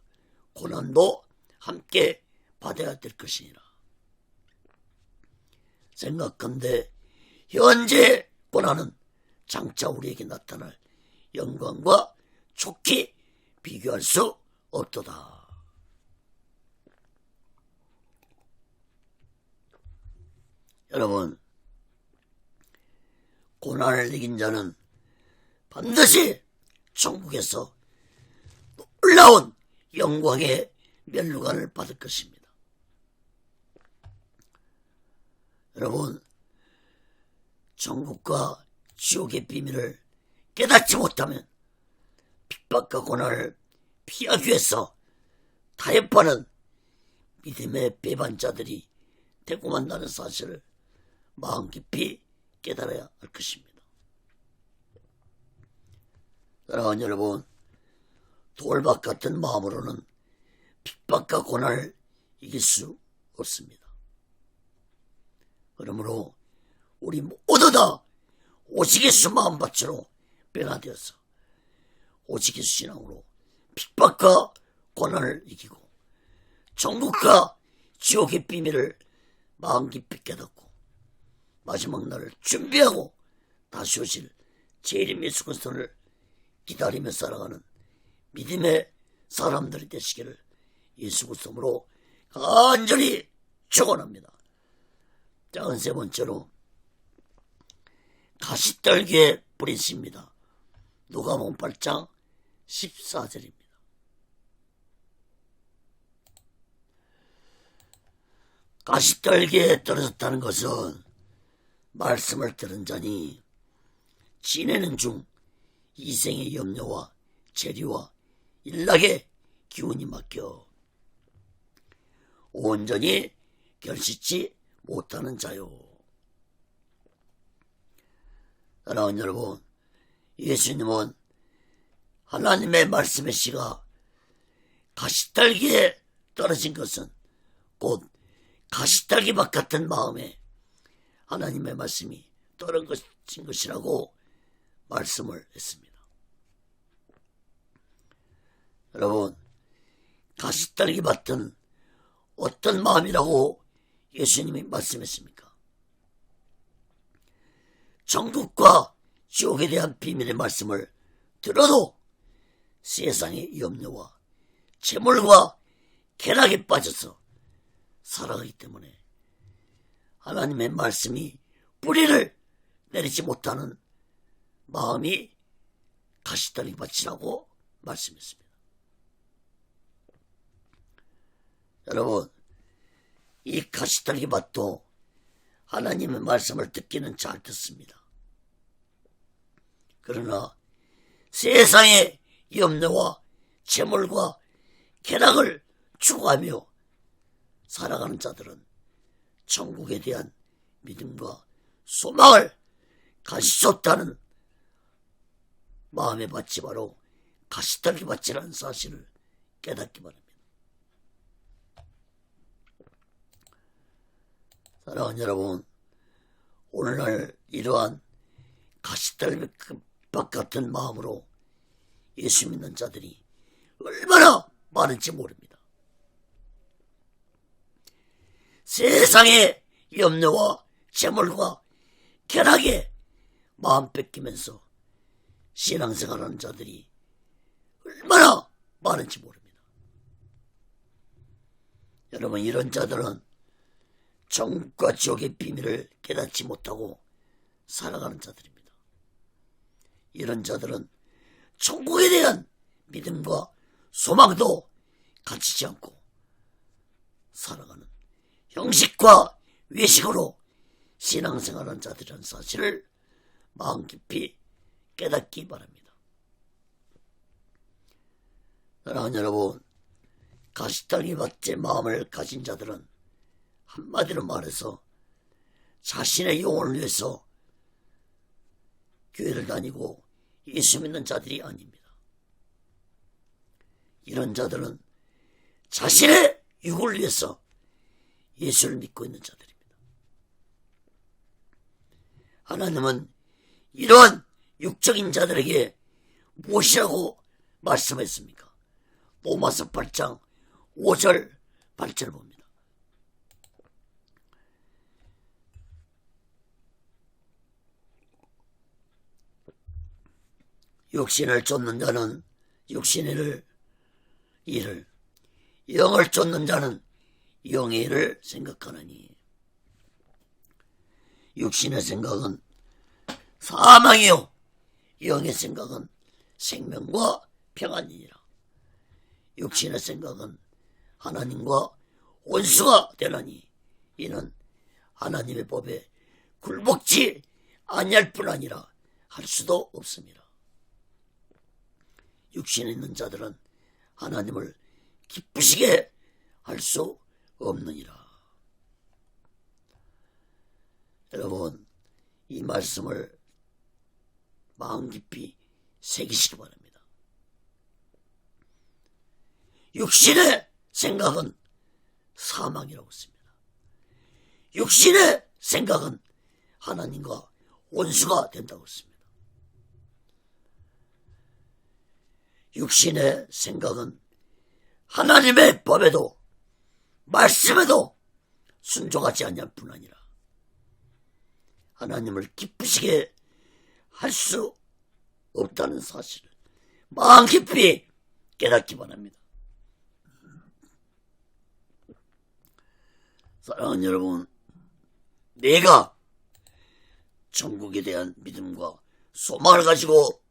고난도 함께 받아야 될 것이니라. 생각한데 현재 고난은 장차 우리에게 나타날 영광과 좋게 비교할 수 없도다. 여러분, 고난을 이긴 자는 반드시 천국에서 놀라운 영광의 면류관을 받을 것입니다. 여러분, 천국과 지옥의 비밀을 깨닫지 못하면 핍박과 고난을 피하기 위해서 타협하는 믿음의 배반자들이 되고 만다는 사실을 마음 깊이 깨달아야 할 것입니다. 사랑하는 여러분, 돌박 같은 마음으로는 핍박과 고난을 이길 수 없습니다. 그러므로 우리 모두 다 오직 예수 마음밭으로 변화되어서 오직 예수 신앙으로 핍박과 고난을 이기고 천국과 지옥의 비밀을 마음 깊이 깨닫고 마지막 날을 준비하고 다시 오실 재림 예수 그리스도를 기다리며 살아가는 믿음의 사람들이 되시기를 예수 그리스도로 간절히 축원합니다. 자, 세 번째로 가시떨기에 뿌린 씨입니다. 누가복음 8장 14절입니다. 가시떨기에 떨어졌다는 것은 말씀을 들은 자니 지내는 중 이생의 염려와 재리와 일락의 기운이 막혀 온전히 결실치 못하는 자요. 사랑하는 여러분, 예수님은 하나님의 말씀의 씨가 가시떨기에 떨어진 것은 곧 가시떨기밭 같은 마음에 하나님의 말씀이 떨어진 것이라고 말씀을 했습니다. 여러분, 가시떨기밭은 어떤 마음이라고 예수님이 말씀했습니까? 천국과 지옥에 대한 비밀의 말씀을 들어도 세상의 염려와 재물과 쾌락에 빠져서 살아가기 때문에 하나님의 말씀이 뿌리를 내리지 못하는 마음이 가시떨기밭이라고 말씀했습니다. 여러분, 이 가시떨기밭도 하나님의 말씀을 듣기는 잘 듣습니다. 그러나 세상의 염려와 재물과 쾌락을 추구하며 살아가는 자들은 천국에 대한 믿음과 소망을 가질 수 없다는 마음의 밭이 바로 가시떨기밭이라는 사실을 깨닫기 바랍니다. 사랑하는 여러분, 오늘날 이러한 가시떨기밭 같은 마음으로 예수 믿는 자들이 얼마나 많은지 모릅니다. 세상의 염려와 재물과 쾌락에 마음 뺏기면서 신앙생활하는 자들이 얼마나 많은지 모릅니다. 여러분, 이런 자들은 천국과 지옥의 비밀을 깨닫지 못하고 살아가는 자들입니다. 이런 자들은 천국에 대한 믿음과 소망도 갖추지 않고 살아가는 형식과 외식으로 신앙생활하는 자들이라는 사실을 마음 깊이 깨닫기 바랍니다. 사랑하는 여러분, 가시떨기 밭의 마음을 가진 자들은 한마디로 말해서 자신의 영혼을 위해서 교회를 다니고 예수 믿는 자들이 아닙니다. 이런 자들은 자신의 육을 위해서 예수를 믿고 있는 자들입니다. 하나님은 이러한 육적인 자들에게 무엇이라고 말씀했습니까? 로마서 8장 5절 8절 봅니다. 육신을 쫓는 자는 육신의 일을, 영을 쫓는 자는 영의 일을 생각하느니 육신의 생각은 사망이요 영의 생각은 생명과 평안이니라. 육신의 생각은 하나님과 원수가 되나니 이는 하나님의 법에 굴복지 아니할 뿐 아니라 할 수도 없습니다. 육신에 있는 자들은 하나님을 기쁘시게 할 수 없느니라. 여러분, 이 말씀을 마음 깊이 새기시기 바랍니다. 육신의 생각은 사망이라고 했습니다. 육신의 생각은 하나님과 원수가 된다고 했습니다. 육신의 생각은 하나님의 법에도 말씀에도 순종하지 아니할 뿐 아니라 하나님을 기쁘시게 할 수 없다는 사실을 마음 깊이 깨닫기 바랍니다. 사랑하는 여러분, 내가 천국에 대한 믿음과 소망을 가지고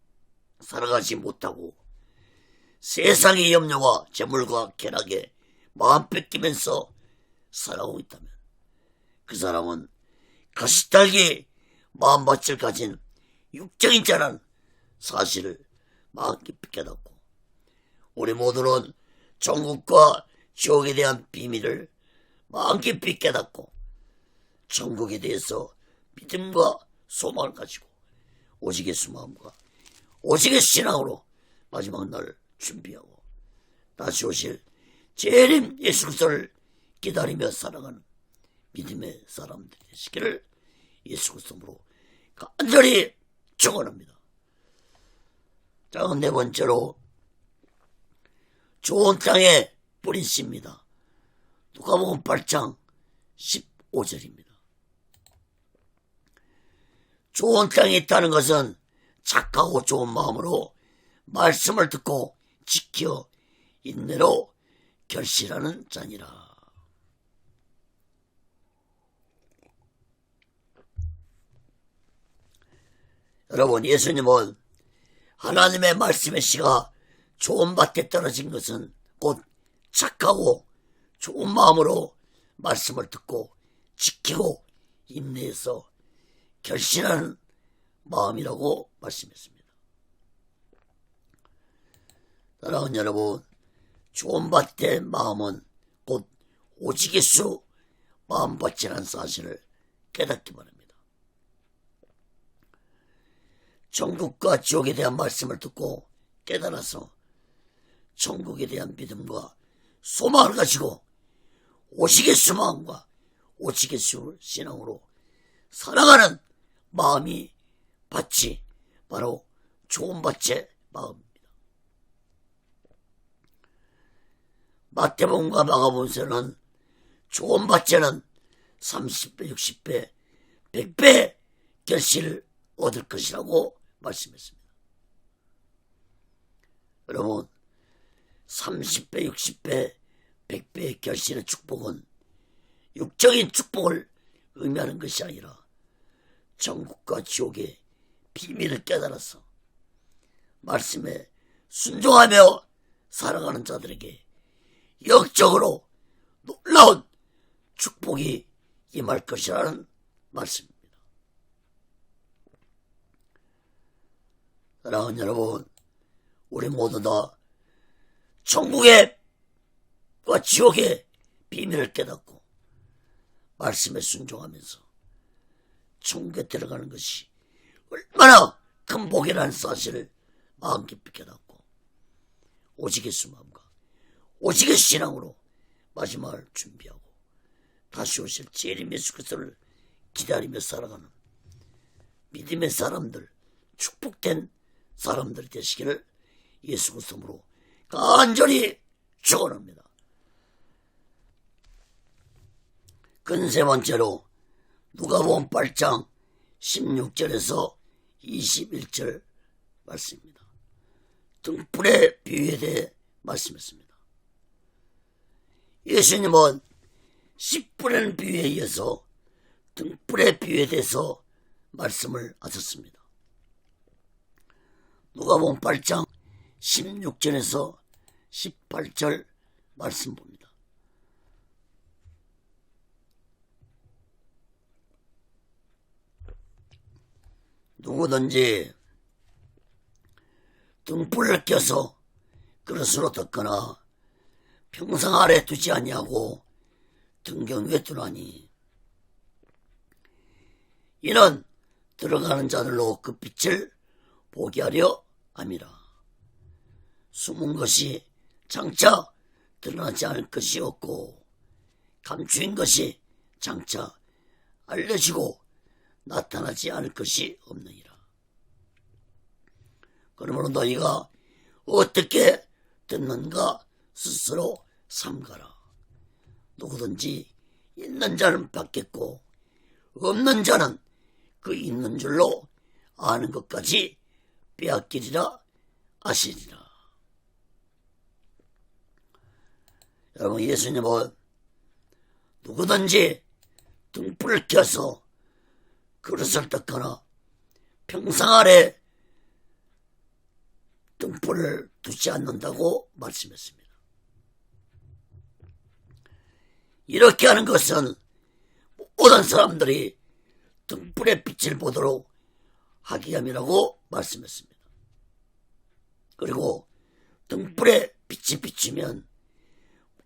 살아가지 못하고 세상의 염려와 재물과 쾌락에 마음 뺏기면서 살아오고 있다면 그 사람은 가시달기 마음밭을 가진 육적인 자라는 사실을 마음 깊이 깨닫고 우리 모두는 천국과 지옥에 대한 비밀을 마음 깊이 깨닫고 천국에 대해서 믿음과 소망을 가지고 오직 예수 마음과 오직 예수 신앙으로 마지막 날 준비하고 다시 오실 재림 예수 그리스도를 기다리며 살아가는 믿음의 사람들이 되시기를 예수 그리스도로 간절히 축원합니다. 자, 네 번째로 좋은 땅에 뿌린 씨입니다. 누가복음 8장 15절입니다. 좋은 땅에 있다는 것은 착하고 좋은 마음으로 말씀을 듣고 지켜 인내로 결실하는 자니라. 여러분, 예수님은 하나님의 말씀의 씨가 좋은 밭에 떨어진 것은 곧 착하고 좋은 마음으로 말씀을 듣고 지키고 인내해서 결실하는 마음이라고 말씀했습니다. 사랑하는 여러분, 좋은 밭의 마음은 곧 오직 예수 마음밭이라는 사실을 깨닫기 바랍니다. 천국과 지옥에 대한 말씀을 듣고 깨달아서 천국에 대한 믿음과 소망을 가지고 오직 예수 마음과 오직 예수 신앙으로 살아가는 마음이 밭이 바로 좋은 밭의 마음입니다. 마태복음과 마가복음에서는 좋은 밭에는 30배, 60배, 100배 결실을 얻을 것이라고 말씀했습니다. 여러분, 30배, 60배, 100배의 결실의 축복은 육적인 축복을 의미하는 것이 아니라 천국과 지옥의 비밀을 깨달아서 말씀에 순종하며 살아가는 자들에게 영적으로 놀라운 축복이 임할 것이라는 말씀입니다. 사랑하는 여러분, 우리 모두 다 천국의 과 지옥의 비밀을 깨닫고 말씀에 순종하면서 천국에 들어가는 것이 얼마나 큰 복이라는 사실을 마음 깊이 깨닫고 오직의 수마음과 오직의 신앙으로 마지막을 준비하고 다시 오실 재림 예수 그리스도를 기다리며 살아가는 믿음의 사람들, 축복된 사람들이 되시기를 예수 그리스도로 간절히 축원합니다. 근 세 번째로 누가복음 8장 16절에서 21절 말씀입니다. 등불의 비유에 대해 말씀했습니다. 예수님은 씨 뿌리는 비유에 이어서 등불의 비유에 대해서 말씀을 하셨습니다. 누가복음 8장 16절에서 18절 말씀 봅니다. 누구든지 등불을 껴서 그릇으로 덮거나 평상 아래 두지 아니하고 등경 위에 두나니 이는 들어가는 자들로 그 빛을 보게 하려 함이라. 숨은 것이 장차 드러나지 않을 것이 없고 감추인 것이 장차 알려지고 나타나지 않을 것이 없느니라. 그러므로 너희가 어떻게 듣는가 스스로 삼가라. 누구든지 있는 자는 받겠고 없는 자는 그 있는 줄로 아는 것까지 빼앗기리라 하시리라. 여러분, 예수님은 누구든지 등불을 켜서 그릇을 닦거나 평상 아래 등불을 두지 않는다고 말씀했습니다. 이렇게 하는 것은 모든 사람들이 등불의 빛을 보도록 하기 위함이라고 말씀했습니다. 그리고 등불의 빛이 비추면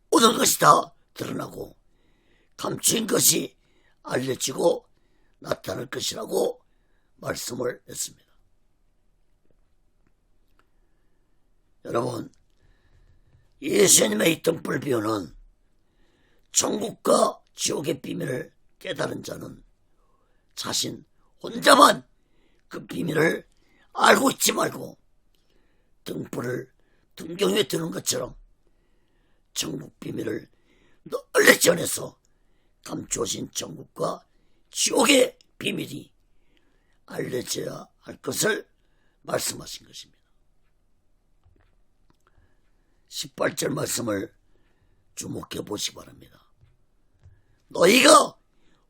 모든 것이 다 드러나고 감추인 것이 알려지고 나타날 것이라고 말씀을 했습니다. 여러분, 예수님의 이 등불 비유는 천국과 지옥의 비밀을 깨달은 자는 자신 혼자만 그 비밀을 알고 있지 말고 등불을 등경 위에 두는 것처럼 천국 비밀을 널리 전해서 감추어진 천국과 지옥의 비밀이 알려져야 할 것을 말씀하신 것입니다. 18절 말씀을 주목해 보시기 바랍니다. 너희가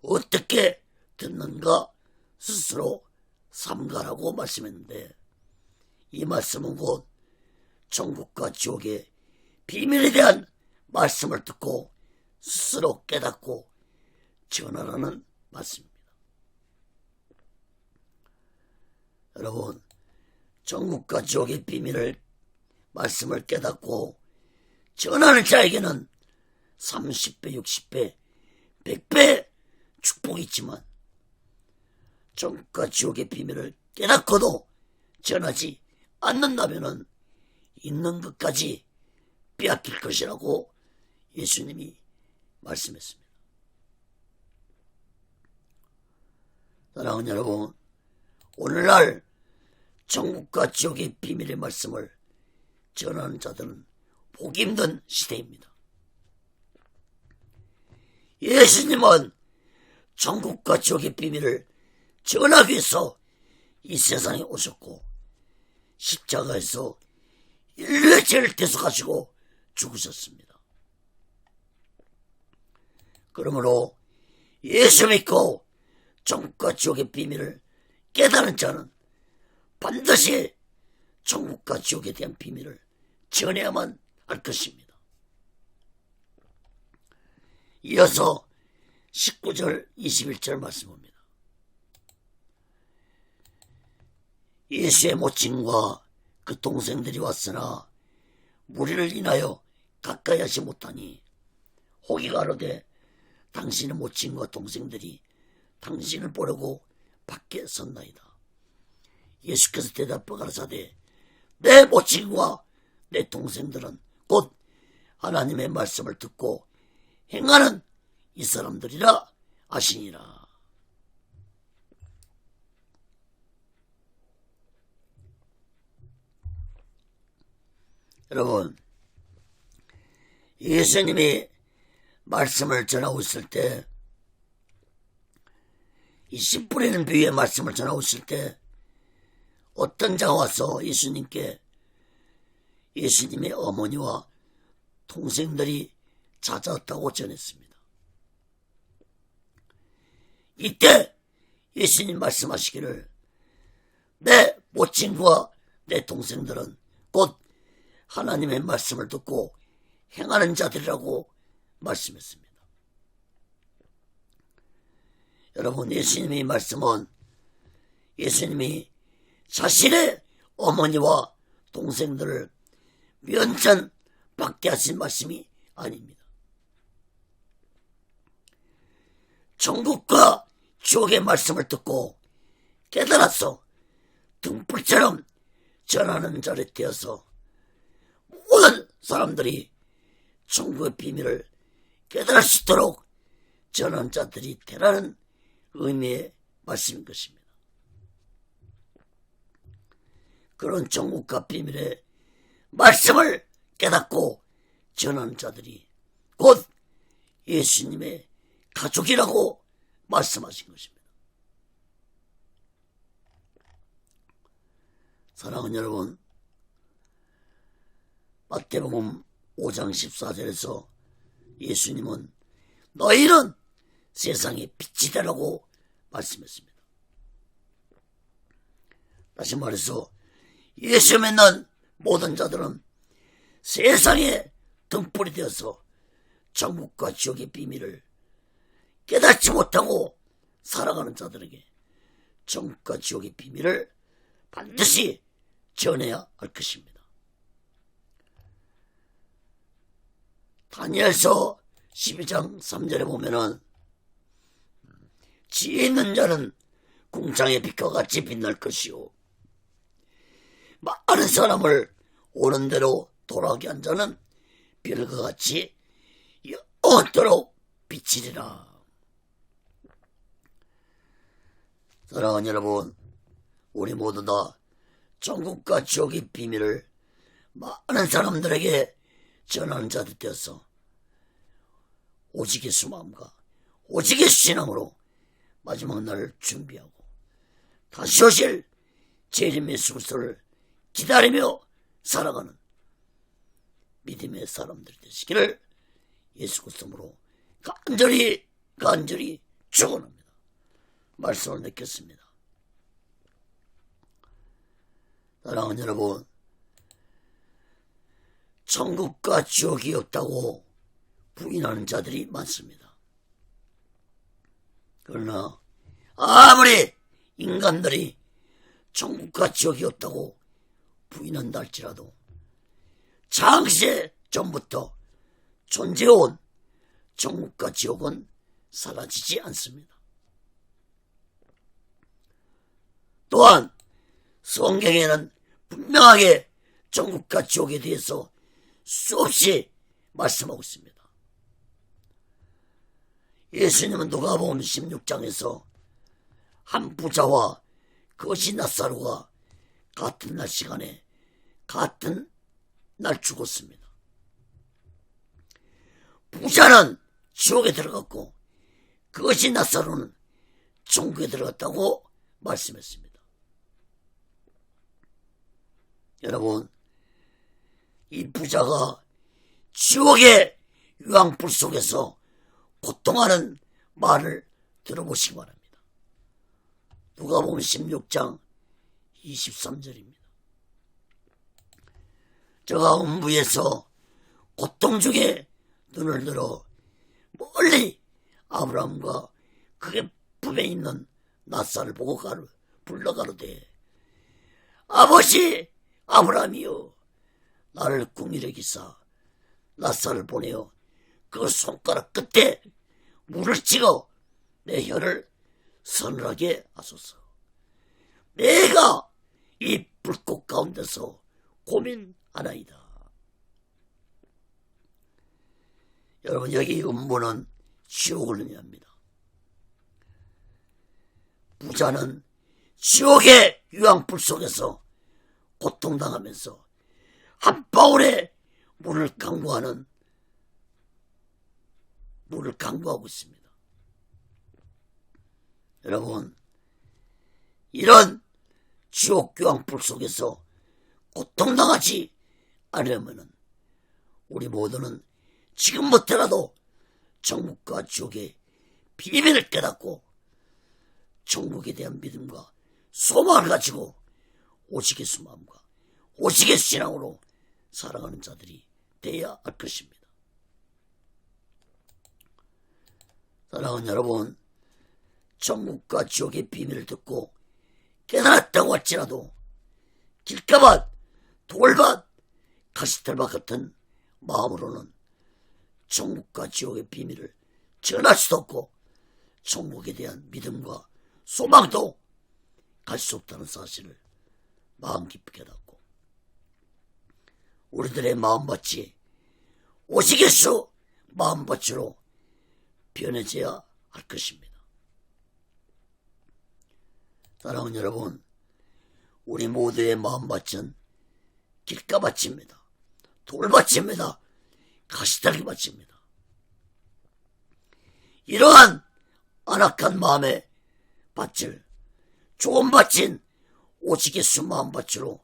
어떻게 듣는가 스스로 삼가라고 말씀했는데, 이 말씀은 곧 천국과 지옥의 비밀에 대한 말씀을 듣고 스스로 깨닫고 전하라는 말씀입니다. 여러분, 천국과 지옥의 비밀을 말씀을 깨닫고 전하는 자에게는 30배, 60배, 100배 축복이 있지만 천국과 지옥의 비밀을 깨닫고도 전하지 않는다면 있는 것까지 빼앗길 것이라고 예수님이 말씀했습니다. 사랑하는 여러분, 오늘날 천국과 지옥의 비밀의 말씀을 전하는 자들은 보기 힘든 시대입니다. 예수님은 천국과 지옥의 비밀을 전하기 위해서 이 세상에 오셨고 십자가에서 인류의 죄를 대속하시고 죽으셨습니다. 그러므로 예수 믿고 천국과 지옥의 비밀을 깨달은 자는 반드시 천국과 지옥에 대한 비밀을 전해야만 할 것입니다. 이어서 19절 21절 말씀입니다. 예수의 모친과 그 동생들이 왔으나 무리를 인하여 가까이 하지 못하니 혹이 가로되 당신의 모친과 동생들이 당신을 보려고 밖에 섰나이다. 예수께서 대답하여 가라사대 내 모친과 내 동생들은 곧 하나님의 말씀을 듣고 행하는 이 사람들이라 하시니라. 여러분, 예수님이 말씀을 전하고 있을 때, 이 씨 뿌리는 비유의 말씀을 전하고 있을 때 어떤 자가 와서 예수님께 예수님의 어머니와 동생들이 찾아왔다고 전했습니다. 이때 예수님 말씀하시기를 내 모친과 내 동생들은 곧 하나님의 말씀을 듣고 행하는 자들이라고 말씀했습니다. 여러분, 예수님의 말씀은 예수님이 자신의 어머니와 동생들을 면전받게 하신 말씀이 아닙니다. 천국과 지옥의 말씀을 듣고 깨달아서 등불처럼 전하는 자를 되어서 모든 사람들이 천국의 비밀을 깨달을 수 있도록 전하는 자들이 되라는 의미의 말씀인 것입니다. 그런 천국과 비밀의 말씀을 깨닫고 전하는 자들이 곧 예수님의 가족이라고 말씀하신 것입니다. 사랑하는 여러분, 마태복음 5장 14절에서 예수님은 너희는 세상의 빛이 되라고 말씀했습니다. 다시 말해서 예수 믿는 모든 자들은 세상의 등불이 되어서 천국과 지옥의 비밀을 깨닫지 못하고 살아가는 자들에게 천국과 지옥의 비밀을 반드시 전해야 할 것입니다. 다니엘서 12장 3절에 보면은 지혜 있는 자는 궁창의 빛과 같이 빛날 것이요 많은 사람을 오는 대로 돌아오게 한 자는 별과 같이 영원토록 비치리라. 사랑하는 여러분, 우리 모두 다 천국과 지옥의 비밀을 많은 사람들에게 전하는 자들 되어서 오직의 수마음과 오직의 신앙으로 마지막 날을 준비하고 다시 오실 재림 예수 그리스도를 기다리며 살아가는 믿음의 사람들이 되시기를 예수 그리스도로 간절히 축원합니다. 말씀을 맺겠습니다. 사랑하는 여러분, 천국과 지옥이 없다고 부인하는 자들이 많습니다. 그러나 아무리 인간들이 천국과 지옥이 없다고 부인한다 할지라도 장세 전부터 존재해온 천국과 지옥은 사라지지 않습니다. 또한 성경에는 분명하게 천국과 지옥에 대해서 수없이 말씀하고 있습니다. 예수님은 누가복음 16장에서 한 부자와 거지 나사로가 같은 날 시간에 같은 날 죽었습니다. 부자는 지옥에 들어갔고 거지 나사로는 천국에 들어갔다고 말씀했습니다. 여러분, 이 부자가 지옥의 유황불 속에서 고통하는 말을 들어보시기 바랍니다. 누가복음 16장 23절입니다. 저가 음부에서 고통 중에 눈을 들어 멀리 아브라함과 그의 품에 있는 낫사를 보고 불러가로되 아버지 아브라함이여 나를 궁일에 기사 낫사를 보내어 그 손가락 끝에 물을 찍어 내 혀를 서늘하게 하소서. 내가 이 불꽃 가운데서 고민하나이다. 여러분, 여기 음부는 지옥을 의미합니다. 부자는 지옥의 유황불 속에서 고통당하면서 한 방울의 물을 강구하고 있습니다. 여러분, 이런 지옥 유황불 속에서 고통당하지 않으려면 우리 모두는 지금부터라도 천국과 지옥의 비밀을 깨닫고 천국에 대한 믿음과 소망을 가지고 오직 예수 마음과 오직 예수 신앙으로 살아가는 자들이 되어야 할 것입니다. 사랑하는 여러분, 천국과 지옥의 비밀을 듣고 깨달았다고 할지라도 길가밭, 돌밭, 가시떨밭 같은 마음으로는 천국과 지옥의 비밀을 전할 수도 없고 천국에 대한 믿음과 소망도 갈 수 없다는 사실을 마음 깊이 깨닫고 우리들의 마음밭이 오직 예수 마음밭으로 변해져야 할 것입니다. 사랑하는 여러분, 우리 모두의 마음밭은 길가밭입니다. 돌밭입니다. 가시떨기밭입니다. 이러한 안악한 마음의 밭을 좋은 밭인 오직 예수 마음밭으로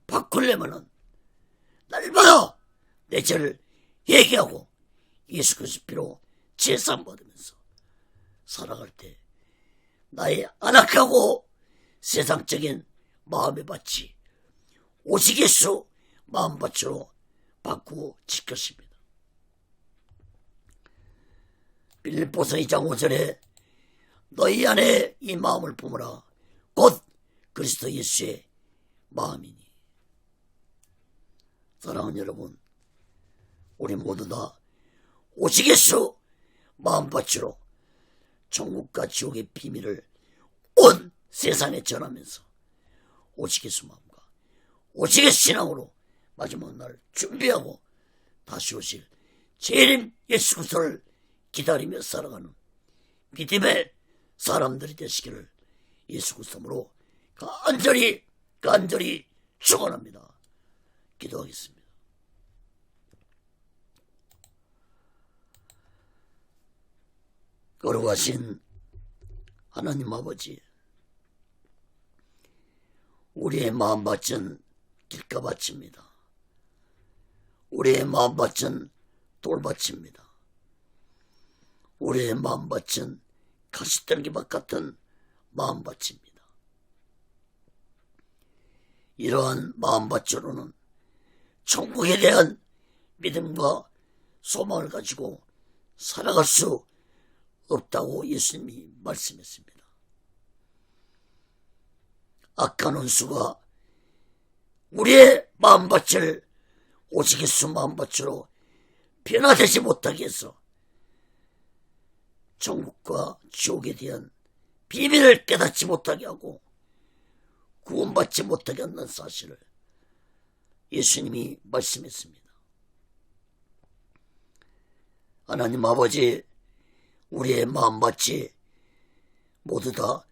바꾸려면 날마다 내 죄를 회개하고 예수 그리스도 피로 제사 받으면서 살아갈 때 나의 안악하고 세상적인 마음의 밭이 오직 예수 마음밭으로 바꾸어질 것입니다. 빌립보서 2장 5절에 너희 안에 이 마음을 품으라 곧 그리스도 예수의 마음이니. 사랑하는 여러분, 우리 모두 다 오직 예수 마음밭으로 천국과 지옥의 비밀을 온 세상에 전하면서 오직 예수 마음과 오직 예수 신앙으로 마지막 날 준비하고 다시 오실 재림 예수 그리스도를 기다리며 살아가는 믿음의 사람들이 되시기를 예수 그리스도로 간절히 축원합니다. 기도하겠습니다. 거룩하신 하나님 아버지, 우리의 마음밭은 길가밭입니다. 우리의 마음밭은 돌밭입니다. 우리의 마음밭은 가시떨기밭 같은 마음밭입니다. 이러한 마음밭으로는 천국에 대한 믿음과 소망을 가지고 살아갈 수 없다고 예수님이 말씀했습니다. 악한 원수가 우리의 마음밭을 오직 예수 마음밭으로 변화되지 못하게 해서 천국과 지옥에 대한 비밀을 깨닫지 못하게 하고 구원받지 못하게 한다는 사실을 예수님이 말씀했습니다. 하나님 아버지, 우리의 마음밭이 모두 다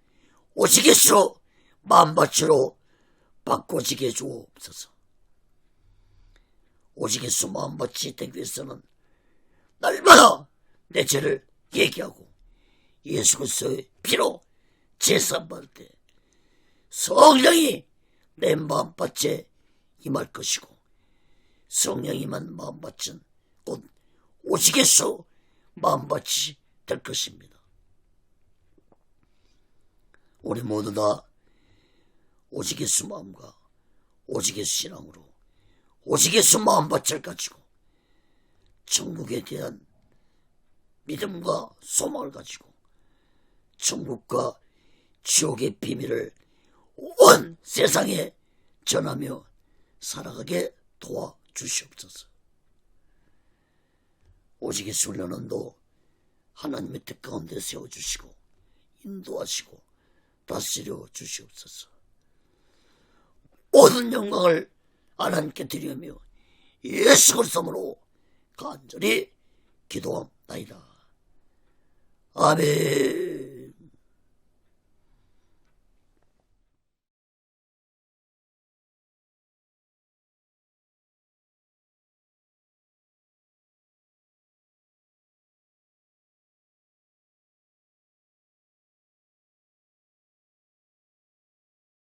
오직 예수 마음밭으로 바꿔지게 해주옵소서. 오직 예수 마음밭이 되기 위해서는 날마다 내 죄를 얘기하고 예수 그리스도의 피로 제사받을 때 성령이 내 마음밭에 임할 것이고 성령이 임한 마음밭은 곧 오직 예수 마음밭이 될 것입니다. 우리 모두 다 오직 예수 마음과 오직 예수 신앙으로 오직 예수 마음밭을 가지고 천국에 대한 믿음과 소망을 가지고 천국과 지옥의 비밀을 온 세상에 전하며 살아가게 도와주시옵소서. 오직 예수 훈련원도 하나님의 뜻 가운데 세워주시고 인도하시고 다스려 주시옵소서. 모든 영광을 하나님께 드리며 예수 그리스도로 간절히 기도합니다. 아멘.